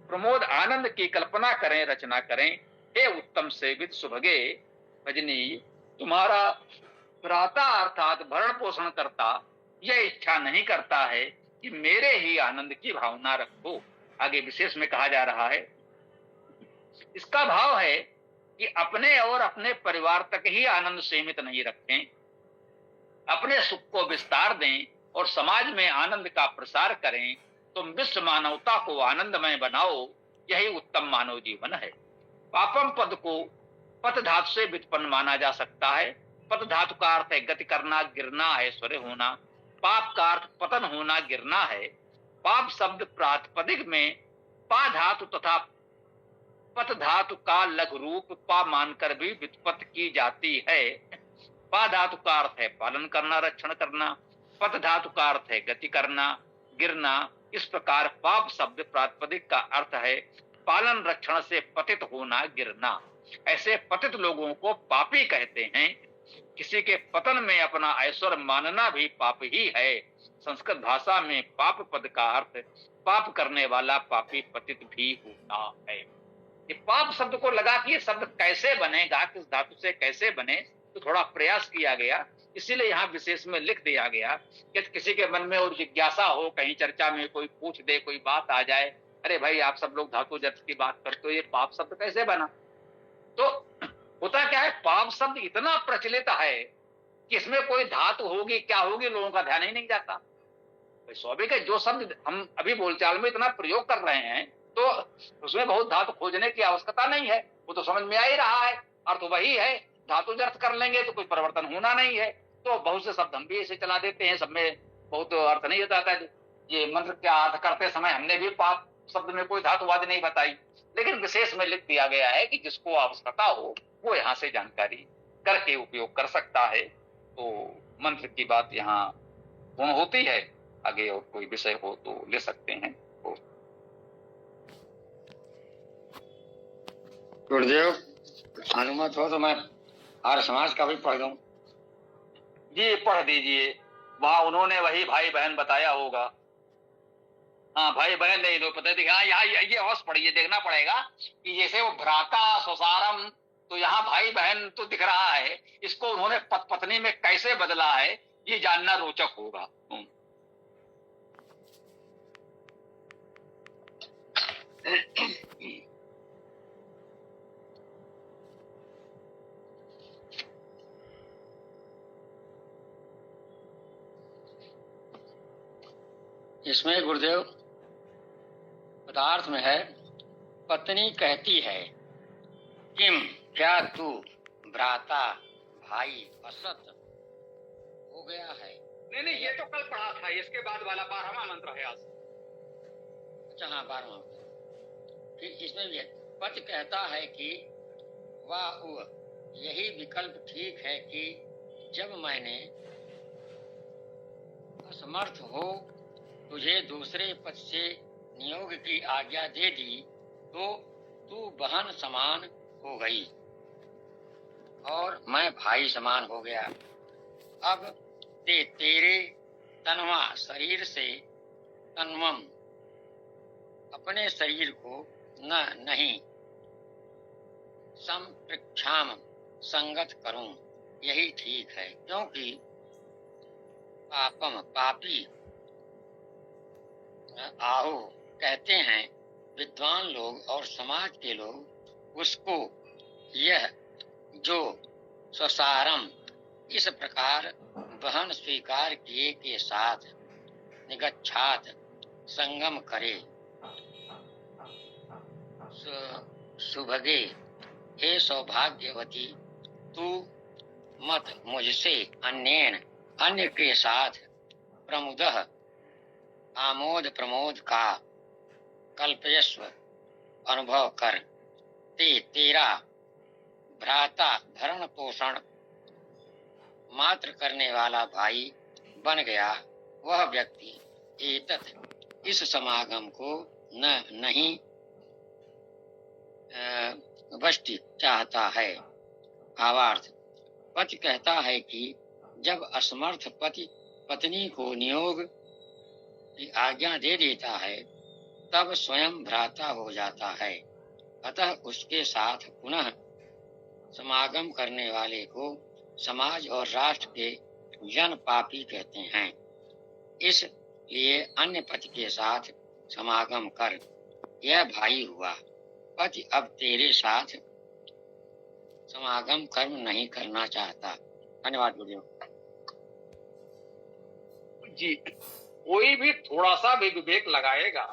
प्रमोद आनंद की कल्पना करें, रचना करें। हे उत्तम सेवित सुभगे, भजनी, तुम्हारा भ्राता अर्थात भरण पोषण करता यह इच्छा नहीं करता है कि मेरे ही आनंद की भावना रखो। आगे विशेष में कहा जा रहा है, इसका भाव है कि अपने और अपने परिवार तक ही आनंद सीमित नहीं रखें, अपने सुख को विस्तार दें और समाज में आनंद का प्रसार करें। तुम विश्व मानवता को आनंदमय बनाओ, यही उत्तम मानव जीवन है। पापम पद को पत धातु से व्युत्पन्न माना जा सकता है। पत धातु का अर्थ है गति करना, गिरना, ऐश्वर्य होना। पाप का अर्थ पतन होना, गिरना है। पाप शब्द प्रातिपदिक में पा धातु तथा पत धातु का लघु रूप पा मानकर भी व्युत्पत्ति की जाती है। पा धातु का अर्थ है पालन करना, रक्षण करना। पत धातु का अर्थ है गति करना, गिरना। इस प्रकार पाप शब्द प्रातिपदिक का अर्थ है पालन रक्षण से पतित होना, गिरना। ऐसे पतित लोगों को पापी कहते हैं। किसी के पतन में अपना ऐश्वर्य मानना भी पाप ही है। संस्कृत भाषा में पाप पद का अर्थ पाप करने वाला, पापी, पतित भी होता है। ये पाप शब्द को लगा कि ये शब्द कैसे बनेगा, किस धातु से कैसे बने, तो थोड़ा प्रयास किया गया। इसीलिए यहाँ विशेष में लिख दिया गया कि किसी के मन में और जिज्ञासा हो, कहीं चर्चा में कोई पूछ दे, कोई बात आ जाए, अरे भाई आप सब लोग धातु जर्थ की बात करते हो, ये पाप शब्द कैसे बना? तो होता क्या है, पाप शब्द इतना प्रचलित है कि इसमें कोई धातु होगी क्या होगी, लोगों का ध्यान ही नहीं जाता। स्वाभाविक है, जो शब्द हम अभी बोलचाल में इतना प्रयोग कर रहे हैं तो उसमें बहुत धातु खोजने की आवश्यकता नहीं है, वो तो समझ में आ ही रहा है, अर्थ तो वही है। धातु अर्थ कर लेंगे तो कोई परिवर्तन होना नहीं है। तो बहुत से शब्द हम भी ऐसे चला देते हैं, सब में बहुत अर्थ नहीं होता है। ये मंत्र क्या अर्थ करते समय हमने भी पाप शब्द में कोई धातुवाद नहीं बताई, लेकिन विशेष में लिख दिया गया है कि जिसको आवश्यकता हो वो यहाँ से जानकारी करके उपयोग कर सकता है। तो मंत्र की बात यहाँ पूर्ण होती है। आगे और कोई विषय हो तो ले सकते हैं। तो गुरुदेव अनुमत हो तो मैं आर्य समाज का भी पढ़ दूं। जी पढ़ दीजिए। वहां उन्होंने वही भाई बहन बताया होगा। हाँ भाई बहन नहीं तो पता दिखा यहाँ ये और पढ़िए, देखना पड़ेगा कि जैसे वो भ्राता स्वसारम, तो यहाँ भाई बहन तो दिख रहा है, इसको उन्होंने पत्नी में कैसे बदला है ये जानना रोचक होगा। इसमें गुरुदेव पदार्थ में है, पत्नी कहती है किम क्या तू भ्राता भाई असत हो गया है। नहीं ये तो कल पढ़ा था, इसके बाद वाला 12वां मंत्र है आज। अच्छा हाँ 12वां। फिर इसमें भी है, पति कहता है कि वाह यही विकल्प ठीक है कि जब मैंने असमर्थ हो तुझे दूसरे पद से नियोग की आज्ञा दे दी तो तू बहन समान हो गई और मैं भाई समान हो गया। अब तेरे तन्वा शरीर से तन्वम अपने शरीर को नहीं संप्रक्षाम संगत करूं, यही ठीक है। क्योंकि पापम पापी आहु कहते हैं विद्वान लोग और समाज के लोग उसको यह जो स्वसारम इस प्रकार बहन स्वीकार किए के साथ निगच्छात संगम करे। सुभगे हे सौभाग्यवती तू मत मुझसे अन्य के साथ प्रमुदः आमोद प्रमोद का कल्पयस्व अनुभव कर। तेरा भ्राता भरण पोषण मात्र करने वाला भाई बन गया वह व्यक्ति एतत् इस समागम को नहीं वष्टि चाहता है। भावार्थ, पति कहता है कि जब असमर्थ पति पत्नी को नियोग की आज्ञा दे देता है तब स्वयं भ्राता हो जाता है, अतः उसके साथ पुनः समागम करने वाले को समाज और राष्ट्र के जन पापी कहते हैं। इसलिए अन्य पति के साथ समागम कर, यह भाई हुआ। पति अब तेरे साथ समागम कर्म नहीं करना चाहता। धन्यवाद गुरुदेव जी। कोई भी थोड़ा सा भी विवेक लगाएगा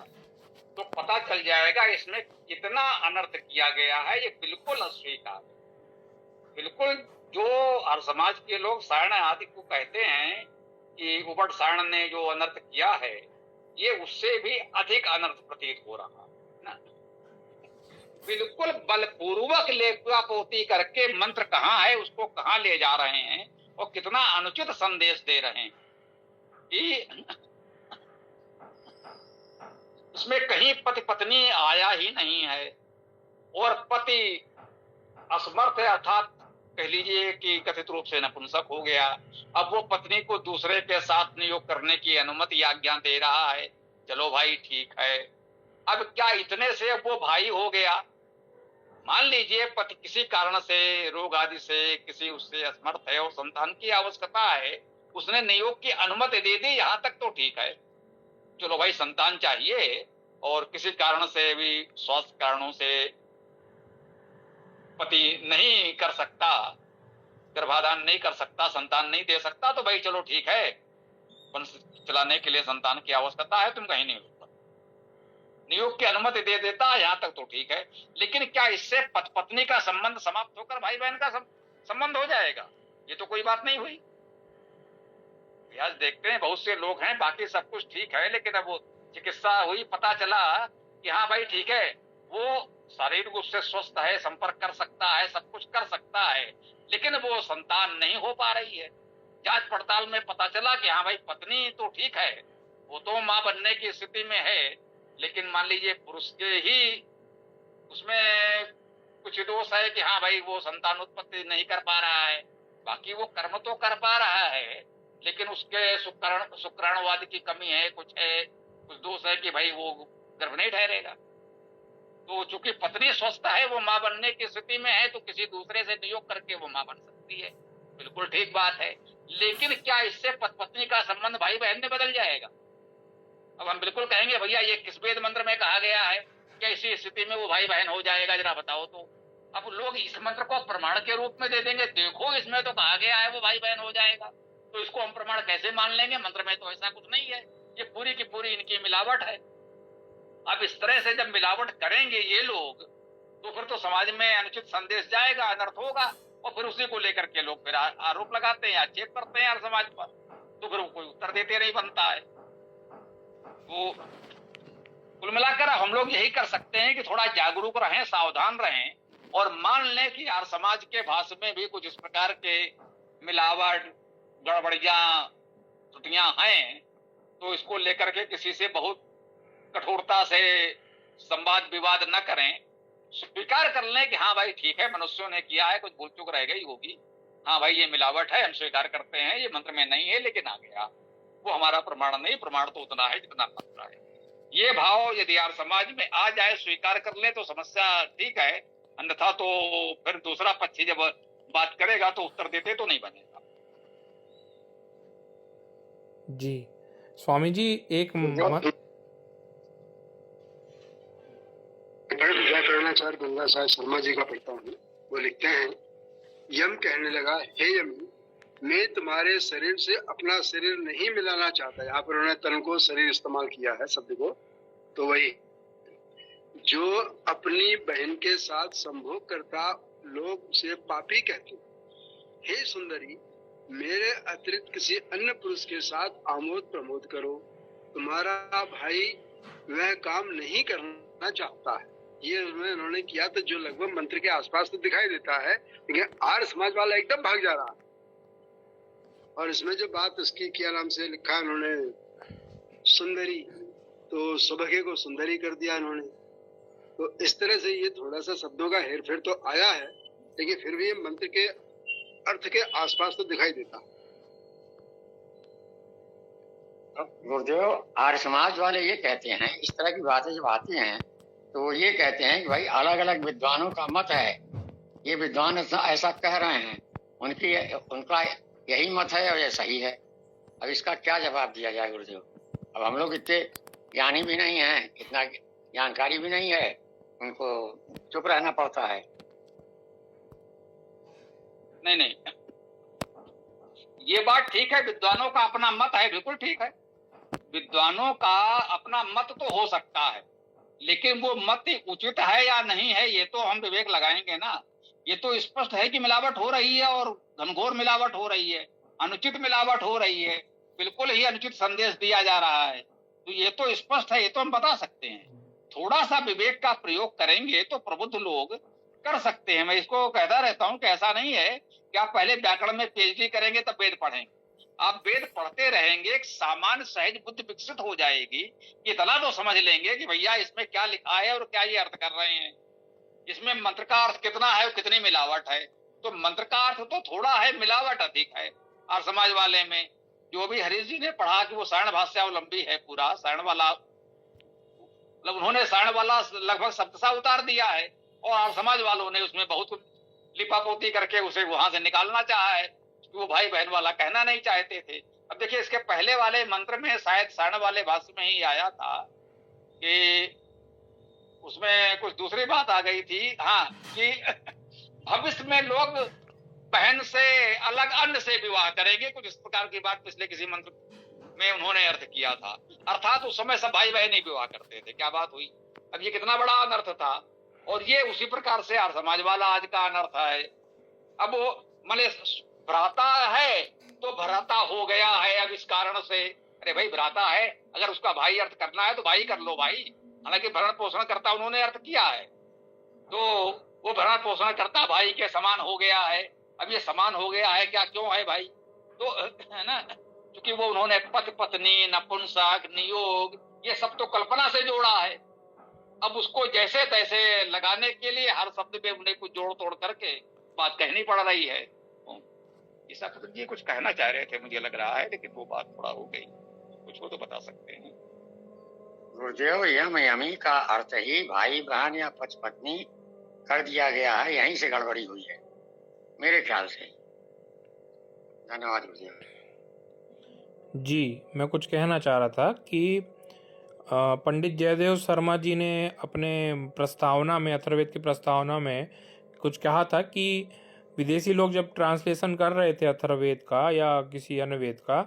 तो पता चल जाएगा इसमें कितना अनर्थ किया गया है। ये बिल्कुल अस्वीकार, बिल्कुल जो हर समाज के लोग सारण आदि को कहते हैं कि उबड़ सारण ने जो अनर्थ किया है ये उससे भी अधिक अनर्थ प्रतीत हो रहा है ना। बिल्कुल बलपूर्वक लेखापोती करके मंत्र कहाँ है उसको कहाँ ले जा रहे हैं और कितना अनुचित संदेश दे रहे हैं कि इसमें कहीं पति पत्नी आया ही नहीं है और पति असमर्थ है, अर्थात कह लीजिए कि कथित रूप से नपुंसक हो गया। अब वो पत्नी को दूसरे के साथ नियोग करने की अनुमति आज्ञा दे रहा है। चलो भाई ठीक है। अब क्या इतने से वो भाई हो गया? मान लीजिए पति किसी कारण से, रोग आदि से, किसी उससे असमर्थ है और संतान की आवश्यकता है, उसने नियोग की अनुमति दे दी, यहाँ तक तो ठीक है। चलो भाई संतान चाहिए और किसी कारण से भी, स्वास्थ्य कारणों से पति नहीं कर सकता, गर्भाधान नहीं कर सकता, संतान नहीं दे सकता, तो भाई चलो ठीक है, वंश चलाने के लिए संतान की आवश्यकता है, तुम कहीं नहीं रुकता, नियोग की अनुमति दे देता है, यहाँ तक तो ठीक है। लेकिन क्या इससे पत्नी का संबंध समाप्त होकर भाई बहन का संबंध हो जाएगा? ये तो कोई बात नहीं हुई। आज देखते हैं बहुत से लोग हैं, बाकी सब कुछ ठीक है, लेकिन अब वो चिकित्सा हुई, पता चला कि हाँ भाई ठीक है, वो शारीरिक रूप से स्वस्थ है, संपर्क कर सकता है, सब कुछ कर सकता है, लेकिन वो संतान नहीं हो पा रही है। जांच पड़ताल में पता चला कि हाँ भाई पत्नी तो ठीक है, वो तो मां बनने की स्थिति में है, लेकिन मान लीजिए पुरुष के ही उसमें कुछ दोष है कि हाँ भाई वो संतान उत्पत्ति नहीं कर पा रहा है। बाकी वो कर्म तो कर पा रहा है, लेकिन उसके शुक्राणुवाद की कमी है, कुछ दोष है कि भाई वो गर्भ नहीं ठहरेगा। तो चूंकि पत्नी स्वस्थ है, वो मां बनने की स्थिति में है, तो किसी दूसरे से नियोग करके वो मां बन सकती है, बिल्कुल ठीक बात है। लेकिन क्या इससे पत्नी का संबंध भाई बहन में बदल जाएगा? अब हम बिल्कुल कहेंगे भैया ये किस वेद मंत्र में कहा गया है कि इसी स्थिति में वो भाई बहन हो जाएगा, जरा बताओ तो। अब लोग इस मंत्र को प्रमाण के रूप में दे देंगे, देखो इसमें तो कहा गया है वो भाई बहन हो जाएगा, तो इसको हम प्रमाण कैसे मान लेंगे? मंत्र में तो ऐसा कुछ नहीं है, ये पूरी की पूरी इनकी मिलावट है। अब इस तरह से जब मिलावट करेंगे ये लोग, तो फिर तो समाज में अनुचित संदेश जाएगा, अनर्थ होगा, और फिर उसी को लेकर के लोग फिर आरोप लगाते हैं, आक्षेप करते हैं हर समाज पर, तो फिर कोई उत्तर देते नहीं बनता है। तो कुल मिलाकर हम लोग यही कर सकते हैं कि थोड़ा जागरूक रहें, सावधान रहें, और मान लें कि यार समाज के भाषा में भी कुछ इस प्रकार के मिलावट, गड़बड़ियां, त्रुटियां हैं, तो इसको लेकर के किसी से बहुत कठोरता से संवाद विवाद न करें, स्वीकार कर लें कि हाँ भाई ठीक है, मनुष्यों ने किया है, कुछ भूल चूक रह गई होगी, हाँ भाई ये मिलावट है, हम स्वीकार करते हैं, ये मंत्र में नहीं है लेकिन आ गया, वो हमारा प्रमाण नहीं, प्रमाण तो उतना है जितना मंत्र है। ये भाव यदि यार समाज में आ जाए, स्वीकार कर ले, तो समस्या ठीक है, अन्यथा तो फिर दूसरा पक्ष जब बात करेगा तो उत्तर देते तो नहीं बनेगा। जी स्वामी जी, एक व्याकरणाचार्य गंगा साहब शर्मा जी का पढ़ता हूँ। वो लिखते हैं, यम कहने लगा, हे यमी, मैं तुम्हारे शरीर से अपना शरीर नहीं मिलाना चाहता। यहाँ पर उन्होंने तन को शरीर इस्तेमाल किया है शब्द को, तो वही जो अपनी बहन के साथ संभोग करता लोग उसे पापी कहते हैं। हे सुंदरी, मेरे अतिरिक्त किसी अन्य पुरुष के साथ आमोद प्रमोद करो, तुम्हारा भाई वह काम नहीं करना चाहता है। ये उन्होंने किया तो जो लगभग मंत्र के आसपास तो दिखाई देता है, लेकिन आर्य समाज वाला एकदम भाग जा रहा है। और इसमें जो बात उसकी क्या नाम से लिखा है उन्होंने, सुंदरी, तो सुबह को सुंदरी कर दिया उन्होंने। तो इस तरह से ये थोड़ा सा शब्दों का हेरफेर तो आया है, लेकिन फिर भी मंत्र के अर्थ के आसपास तो दिखाई देता। गुरुदेव, आर्य समाज वाले ये कहते हैं, इस तरह की बातें जब आती हैं तो ये कहते हैं कि भाई अलग अलग विद्वानों का मत है, ये विद्वान ऐसा कह रहे हैं, उनका यही मत है और ये सही है। अब इसका क्या जवाब दिया जाए गुरुदेव? अब हम लोग इतने ज्ञानी भी नहीं हैं, इतना जानकारी भी नहीं है, उनको चुप रहना पड़ता है। नहीं, ये बात ठीक है, विद्वानों का अपना मत है, बिल्कुल ठीक है, विद्वानों का अपना मत तो हो सकता है, लेकिन वो मत उचित है या नहीं है, ये तो हम विवेक लगाएंगे ना। ये तो स्पष्ट है कि मिलावट हो रही है, और घनघोर मिलावट हो रही है, अनुचित मिलावट हो रही है, बिल्कुल ही अनुचित संदेश दिया जा रहा है, तो ये तो स्पष्ट है, ये तो हम बता सकते हैं। थोड़ा सा विवेक का प्रयोग करेंगे तो प्रबुद्ध लोग कर सकते हैं। मैं इसको कहता रहता हूँ कि ऐसा नहीं है कि आप पहले व्याकरण में पीएचडी करेंगे तब वेद पढ़ेंगे। आप वेद पढ़ते रहेंगे, एक सामान्य सहज बुद्धि विकसित हो जाएगी, इतना तो समझ लेंगे कि भैया इसमें क्या लिखा है और क्या ये अर्थ कर रहे हैं, इसमें मंत्र का अर्थ कितना है और कितनी मिलावट है। तो मंत्र का अर्थ तो थोड़ा है, मिलावट अधिक है। और समाज वाले में जो भी हरीश जी ने पढ़ा कि वो सारण भाष्यावलंबी है, पूरा सारण वाला, मतलब उन्होंने सारण वाला लगभग सप्तसा उतार दिया है, और समाज वालों ने उसमें बहुत लिपापोती करके उसे वहां से निकालना चाहा है, वो भाई बहन वाला कहना नहीं चाहते थे। अब देखिए, इसके पहले वाले मंत्र में शायद सारण वाले भाष्य में ही आया था कि उसमें कुछ दूसरी बात आ गई थी, हाँ, कि भविष्य में लोग बहन से अलग अन्य से विवाह करेंगे, कुछ इस प्रकार की बात पिछले किसी मंत्र में उन्होंने अर्थ किया था। अर्थात उस समय सब भाई बहन ही विवाह करते थे। क्या बात हुई? अब ये कितना बड़ा अनर्थ था, और ये उसी प्रकार से आर्य समाज वाला आज का अनर्थ है। अब वो माने भ्राता है तो भ्राता हो गया है, अब इस कारण से, अरे भाई भ्राता है, अगर उसका भाई अर्थ करना है तो भाई कर लो भाई, हालांकि भरण पोषण करता उन्होंने अर्थ किया है, तो वो भरण पोषण करता भाई के समान हो गया है। अब ये समान हो गया है क्या, क्यों है भाई? तो है ना, क्योंकि वो उन्होंने पति पत्नी, नपुंसक, नियोग, ये सब तो कल्पना से जोड़ा है। अब उसको जैसे तैसे लगाने के लिए हर शब्द पे उन्हें कुछ जोड़ तोड़ करके बात कहनी पड़ रही है। ईसा खत्म जी कुछ कहना चाह रहे थे मुझे लग रहा है, लेकिन वो बात थोड़ा हो गई, कुछ वो तो बता सकते हैं। गुरुदेव, यम यमी का अर्थ ही भाई बहन या पति पत्नी कर दिया गया है, यहीं से गड़बड़ी हुई है मेरे ख्याल से। धन्यवाद गुरुदेव। जी, मैं कुछ कहना चाह रहा था कि पंडित जयदेव शर्मा जी ने अपने प्रस्तावना में, अथर्ववेद की प्रस्तावना में कुछ कहा था कि विदेशी लोग जब ट्रांसलेशन कर रहे थे अथर्ववेद का या किसी अन्य वेद का,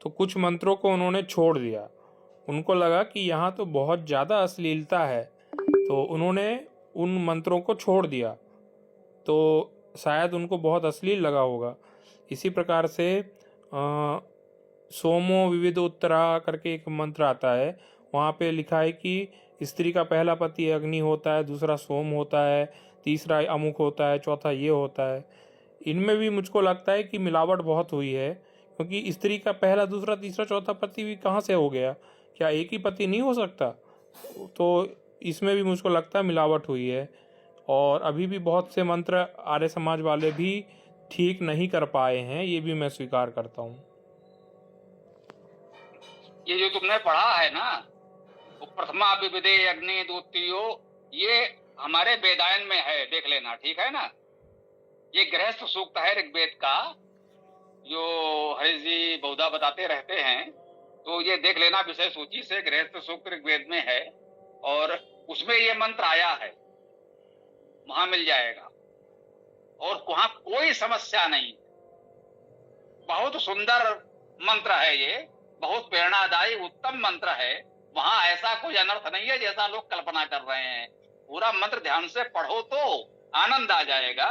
तो कुछ मंत्रों को उन्होंने छोड़ दिया। उनको लगा कि यहाँ तो बहुत ज़्यादा अश्लीलता है, तो उन्होंने उन मंत्रों को छोड़ दिया। तो शायद उनको बहुत अश्लील लगा होगा। इसी प्रकार से सोमो विविध उत्तरा करके एक मंत्र आता है, वहाँ पे लिखा है कि स्त्री का पहला पति अग्नि होता है, दूसरा सोम होता है, तीसरा अमुक होता है, चौथा ये होता है। इनमें भी मुझको लगता है कि मिलावट बहुत हुई है, क्योंकि स्त्री का पहला, दूसरा, तीसरा, चौथा पति भी कहाँ से हो गया? क्या एक ही पति नहीं हो सकता? तो इसमें भी मुझको लगता है मिलावट हुई है। और अभी भी बहुत से मंत्र आर्य समाज वाले भी ठीक नहीं कर पाए हैं, ये भी मैं स्वीकार करता हूँ। ये जो तुमने पढ़ा है ना, वो प्रथमा विविधे अग्नि द्वितीयो, ये हमारे वेदायन में है, देख लेना, ठीक है ना। ये गृहस्थ सूक्त है ऋग्वेद का, जो हरीश जी बहुधा बताते रहते हैं, तो ये देख लेना विषय सूची से, गृहस्थ सूक्त ऋग्वेद में है और उसमें ये मंत्र आया है, वहां मिल जाएगा। और वहां कोई समस्या नहीं, बहुत सुंदर मंत्र है ये, बहुत प्रेरणादायी उत्तम मंत्र है। वहां ऐसा कोई अनर्थ नहीं है जैसा लोग कल्पना कर रहे हैं। पूरा मंत्र ध्यान से पढ़ो तो आनंद आ जाएगा।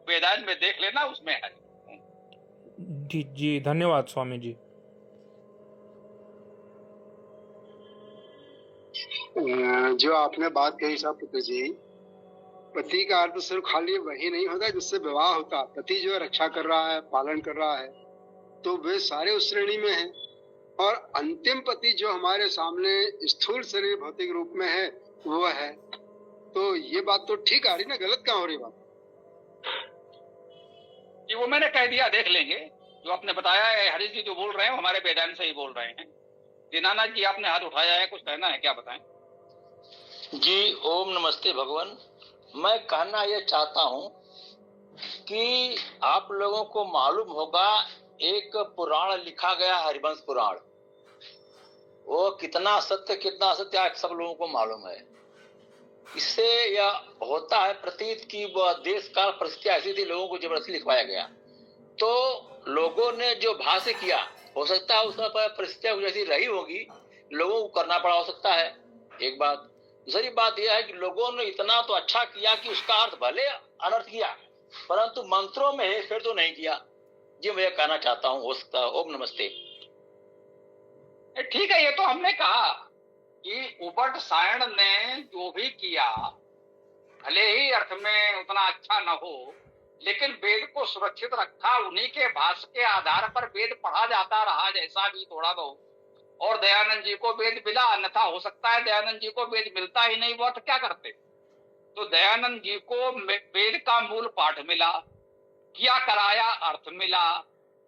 वेदांत में देख लेना, उसमें है। जी जी, धन्यवाद स्वामी जी। जो आपने बात कही साहब पुत्र जी, पति का अर्थ सिर्फ खाली वही नहीं होता जिससे विवाह होता। पति जो है रक्षा कर रहा है, पालन कर रहा है, तो वे सारे उस श्रेणी में हैं। और अंतिम पति जो हमारे सामने स्थूल शरीर भौतिक रूप में है, वो है। तो ये बात तो ठीक आ रही ना, गलत कहाँ हो रही बात? कि वो मैंने कह दिया, देख लेंगे। जो आपने बताया है, हरीश जी जो बोल रहे हैं हमारे वेदांत से ही बोल रहे हैं। दीनानाथ जी आपने हाथ उठाया है, कुछ कहना है, क्या बताएं? जी, ओम नमस्ते भगवान। मैं कहना यह चाहता हूं कि आप लोगों को मालूम होगा, एक पुराण लिखा गया, हरिवंश पुराण। वो कितना सत्य कितना असत्य आप सब लोगों को मालूम है। इससे यह होता है प्रतीत कि वह देश काल परिस्थिति ऐसी थी, लोगों को जबरदस्ती लिखवाया गया। तो लोगों ने जो भाष्य किया, हो सकता है उसमें परिस्थितियां जैसी रही होगी, लोगों को करना पड़ा हो सकता है, एक बात। दूसरी बात यह है कि लोगों ने इतना तो अच्छा किया कि उसका अर्थ भले अनर्थ किया, परंतु मंत्रों में हेरफेर तो नहीं किया। जी मैं कहना चाहता हूँ, हो सकता है। ओम नमस्ते। ठीक है, ये तो हमने कहा कि उबट सायण ने जो भी किया, भले ही अर्थ में उतना अच्छा न हो, लेकिन वेद को सुरक्षित रखा। उन्हीं के भाष्य के आधार पर वेद पढ़ा जाता रहा, जैसा भी थोड़ा बहुत। और दयानंद जी को वेद मिला, अन्यथा हो सकता है दयानंद जी को वेद मिलता ही नहीं, वो तो क्या करते। तो दयानंद जी को वेद का मूल पाठ मिला, किया कराया अर्थ मिला।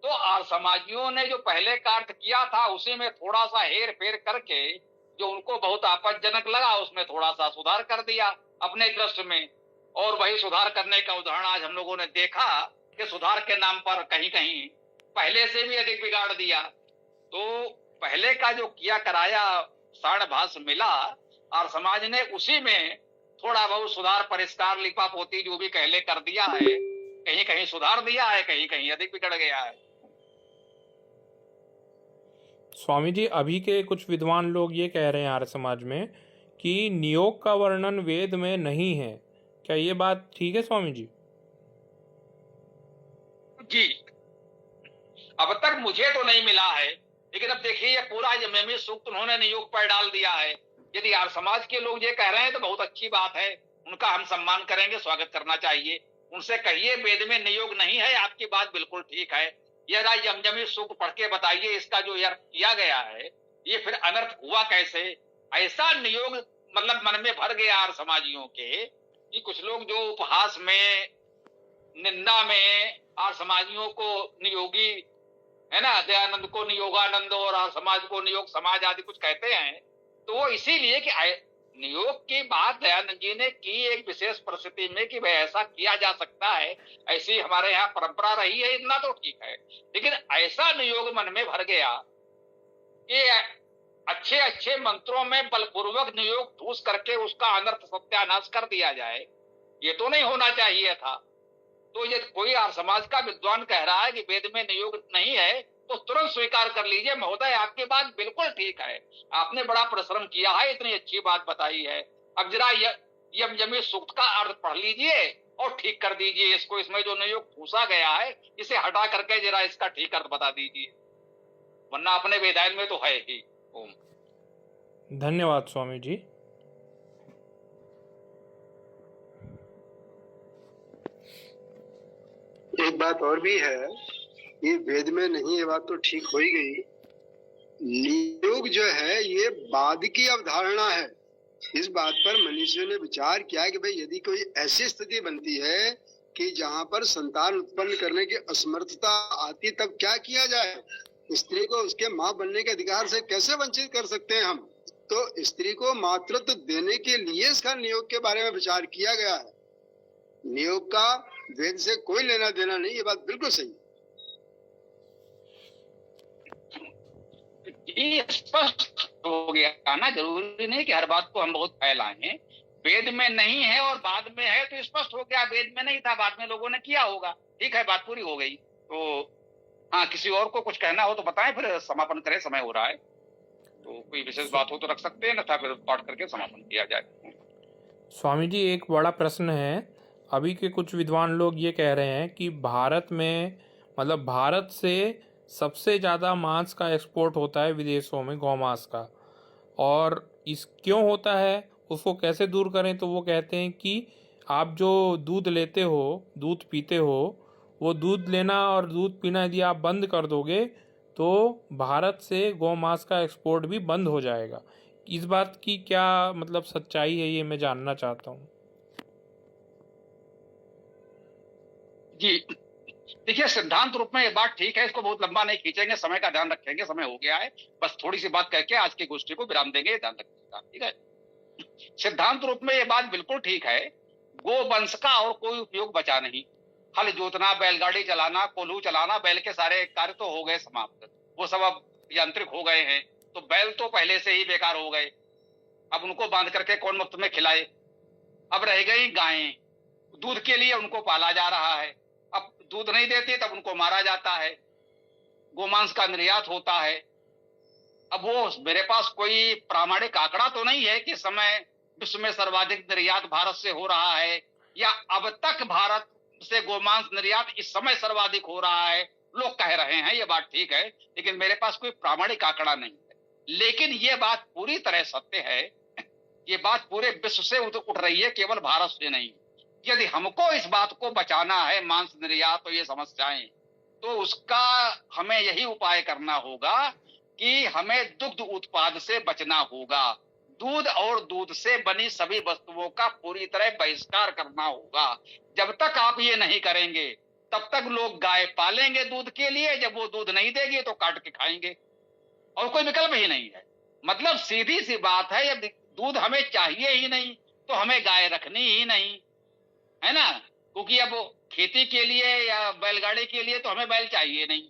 तो आर्य समाजियों ने जो पहले का अर्थ किया था, उसी में थोड़ा सा हेर फेर करके, जो उनको बहुत आपत्तिजनक लगा, उसमें थोड़ा सा सुधार कर दिया अपने दृष्टि में। और वही सुधार करने का उदाहरण आज हम लोगों ने देखा कि सुधार के नाम पर कहीं कहीं पहले से भी अधिक बिगाड़ दिया। तो पहले का जो किया कराया साढ़ भाष्य मिला, और समाज ने उसी में थोड़ा बहुत सुधार, परिष्कार, लिपा पोती जो भी कहले कर दिया है, कहीं कहीं सुधार दिया है, कहीं कहीं अधिक बिगड़ गया है। स्वामी जी, अभी के कुछ विद्वान लोग ये कह रहे हैं आर्य समाज में कि नियोग का वर्णन वेद में नहीं है। क्या ये बात ठीक है स्वामी जी? जी, अब तक मुझे तो नहीं मिला है, लेकिन अब देखिए ये पूरा यमयमी सूक्त उन्होंने नियोग पर डाल दिया है। यदि आर्य समाज के लोग ये कह रहे हैं तो बहुत अच्छी बात है, उनका हम सम्मान करेंगे, स्वागत करना चाहिए। उनसे कहिए वेद में नियोग नहीं है, आपकी बात बिल्कुल ठीक है, यह यमयमी सूक्त पढ़ के बताइए, इसका जो अर्थ किया गया है ये फिर अनर्थ हुआ कैसे? ऐसा नियोग मतलब मन में भर गया आर्य समाजियों के कि कुछ लोग जो उपहास में, निंदा में आर्य समाजियों को नियोगी, है ना, दयानंद को नियोगानंद और आर्य समाज को नियोग समाज आदि कुछ कहते हैं, तो वो इसीलिए कि नियोग की बात दयानंद जी ने की एक विशेष परिस्थिति में कि भाई ऐसा किया जा सकता है, ऐसी हमारे यहाँ परंपरा रही है, इतना तो ठीक है। लेकिन ऐसा नियोग मन में भर गया कि अच्छे अच्छे मंत्रों में बलपूर्वक नियोग ठूस करके उसका अनर्थ सत्यानाश कर दिया जाए, ये तो नहीं होना चाहिए था। तो ये कोई आर्य समाज का विद्वान कह रहा है कि वेद में नियोग नहीं है, तो तुरंत स्वीकार कर लीजिए महोदय, आपकी बात बिल्कुल ठीक है, आपने बड़ा परिश्रम किया है, इतनी अच्छी बात बताई है। अब जरा यमयमी सूक्त का अर्थ पढ़ लीजिए और ठीक कर दीजिए इसको, इसमें जो नियोग ठूसा गया है इसे हटा करके जरा इसका ठीक अर्थ बता दीजिए, वरना अपने वेदायन में तो है ही। ओम। धन्यवाद स्वामी जी। एक बात और भी है, ये वेद में नहीं, ये बात तो ठीक हो ही गई। नियोग जो है ये बाद की अवधारणा है। इस बात पर मनुष्यों ने विचार किया कि भाई यदि कोई ऐसी स्थिति बनती है कि जहां पर संतान उत्पन्न करने की असमर्थता आती, तब क्या किया जाए? स्त्री को उसके मां बनने के अधिकार से कैसे वंचित कर सकते हैं हम? तो स्त्री को मातृत्व देने के लिए इसका नियोग के बारे में विचार किया गया है। नियोग का वेद से कोई लेना देना नहीं, ये बात बिल्कुल सही है। ये स्पष्ट हो गया ना, जरूरी नहीं कि हर बात को हम बहुत फैलाएं। वेद में नहीं है और बाद में है तो स्पष्ट हो गया, वेद में नहीं था, बाद में लोगों ने किया होगा, ठीक है, बात पूरी हो गई। तो हाँ, किसी और को कुछ कहना हो तो बताएं, फिर समापन करें, समय हो रहा है। तो कोई विशेष बात हो तो रख सकते हैं, न था फिर पाठ करके समापन किया जाए। स्वामी जी, एक बड़ा प्रश्न है। अभी के कुछ विद्वान लोग ये कह रहे हैं कि भारत में, मतलब भारत से सबसे ज़्यादा मांस का एक्सपोर्ट होता है विदेशों में, गौमांस का। और इस क्यों होता है, उसको कैसे दूर करें? तो वो कहते हैं कि आप जो दूध लेते हो, दूध पीते हो, वो दूध लेना और दूध पीना यदि आप बंद कर दोगे तो भारत से गौमांस का एक्सपोर्ट भी बंद हो जाएगा। इस बात की क्या मतलब सच्चाई है, ये मैं जानना चाहता हूँ। जी देखिए, सिद्धांत रूप में ये बात ठीक है, इसको बहुत लंबा नहीं खींचेंगे, समय का ध्यान रखेंगे, समय हो गया है, बस थोड़ी सी बात करके आज की गोष्ठी को विराम देंगे, ध्यान रखिएगा, ठीक है। सिद्धांत रूप में ये बात बिल्कुल ठीक है, गो वंश का और कोई उपयोग बचा नहीं। हल जोतना, बैलगाड़ी चलाना, कोल्हू चलाना, बैल के सारे कार्य तो हो गए समाप्त, वो सब अब यांत्रिक हो गए हैं, तो बैल तो पहले से ही बेकार हो गए, अब उनको बांध करके कौन मुफ्त में खिलाए। अब रह गई गायें, दूध के लिए उनको पाला जा रहा है, अब दूध नहीं देती तब उनको मारा जाता है, गोमांस का निर्यात होता है। अब वो मेरे पास कोई प्रामाणिक आंकड़ा तो नहीं है कि समय विश्व में सर्वाधिक निर्यात भारत से हो रहा है, या अब तक भारत से गोमांस निर्यात इस समय सर्वाधिक हो रहा है। लोग कह रहे हैं, ये बात ठीक है, लेकिन मेरे पास कोई प्रामाणिक आंकड़ा नहीं है। लेकिन ये बात पूरी तरह सत्य है, ये बात पूरे विश्व से उठ रही है, केवल भारत से नहीं। यदि हमको इस बात को बचाना है, मांस निर्यात और ये समस्याएं, तो उसका हमें यही उपाय करना होगा कि हमें दुग्ध उत्पाद से बचना होगा। दूध और दूध से बनी सभी वस्तुओं का पूरी तरह बहिष्कार करना होगा। जब तक आप ये नहीं करेंगे तब तक लोग गाय पालेंगे दूध के लिए, जब वो दूध नहीं देगी तो काट के खाएंगे, और कोई विकल्प ही नहीं है। मतलब सीधी सी बात है, यदि दूध हमें चाहिए ही नहीं तो हमें गाय रखनी ही नहीं, है ना, क्योंकि अब खेती के लिए या बैलगाड़ी के लिए तो हमें बैल चाहिए नहीं,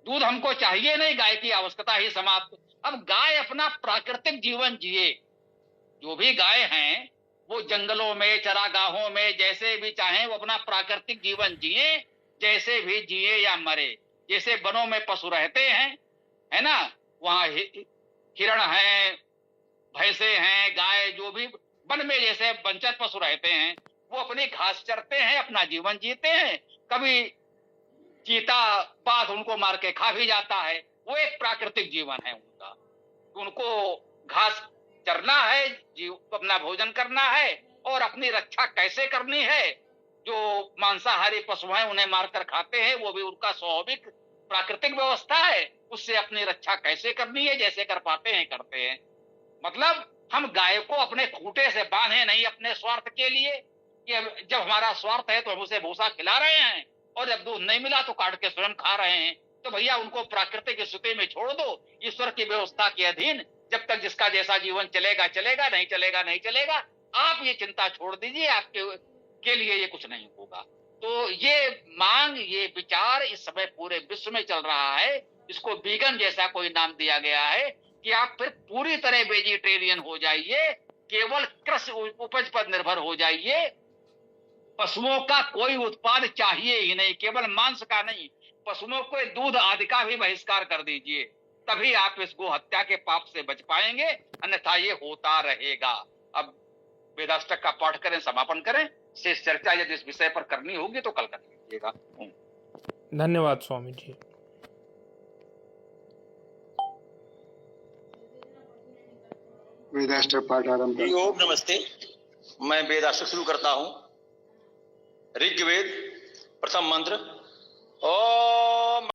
दूध हमको चाहिए नहीं, गाय की आवश्यकता ही समाप्त। अब गाय अपना प्राकृतिक जीवन जिए, जो भी गाय हैं वो जंगलों में, चरागाहों में, जैसे भी चाहें वो अपना प्राकृतिक जीवन जिए, जैसे भी जिए या मरे। जैसे वनों में पशु रहते हैं, है ना, वहां हिरण है, भैंसे हैं, गाय, जो भी वन में जैसे वनचर पशु रहते हैं, वो अपनी घास चरते हैं, अपना जीवन जीते हैं। कभी चीता बाघ उनको मार के खा भी जाता है, वो एक प्राकृतिक जीवन है उनका। उनको घास चरना है, अपना भोजन करना है, और अपनी रक्षा कैसे करनी है। जो मांसाहारी पशु हैं उन्हें मारकर खाते हैं, वो भी उनका स्वाभाविक प्राकृतिक व्यवस्था है, उससे अपनी रक्षा कैसे करनी है, जैसे कर पाते हैं करते हैं। मतलब हम गाय को अपने खूंटे से बांधे नहीं अपने स्वार्थ के लिए, कि जब हमारा स्वार्थ है तो हम उसे भूसा खिला रहे हैं, और जब दूध नहीं मिला तो काट के स्वयं खा रहे हैं। तो भैया उनको प्राकृतिक स्थिति में छोड़ दो, ईश्वर की व्यवस्था के अधीन। जब तक जिसका जैसा जीवन चलेगा चलेगा, नहीं चलेगा नहीं चलेगा। आप ये चिंता छोड़ दीजिए, आपके के लिए ये कुछ नहीं होगा। तो ये मांग, ये विचार इस समय पूरे विश्व में चल रहा है। इसको वीगन जैसा कोई नाम दिया गया है कि आप फिर पूरी तरह वेजिटेरियन हो जाइए, केवल कृषि उपज पर निर्भर हो जाइए। पशुओं का कोई उत्पाद चाहिए ही नहीं, केवल मांस का नहीं, पशुओं को दूध आदि का भी बहिष्कार कर दीजिए, तभी आप इस गो हत्या के पाप से बच पाएंगे, अन्यथा ये होता रहेगा। अब वेदाष्टक का पाठ करें, समापन करें। शेष चर्चा यदि इस विषय पर करनी होगी तो कल कर लीजिएगा। धन्यवाद स्वामी जी। वेदाष्टक पाठ आरंभ जी ओम नमस्ते। मैं वेदाष्टक शुरू करता हूँ। ऋग्वेद प्रथम मंत्र ओम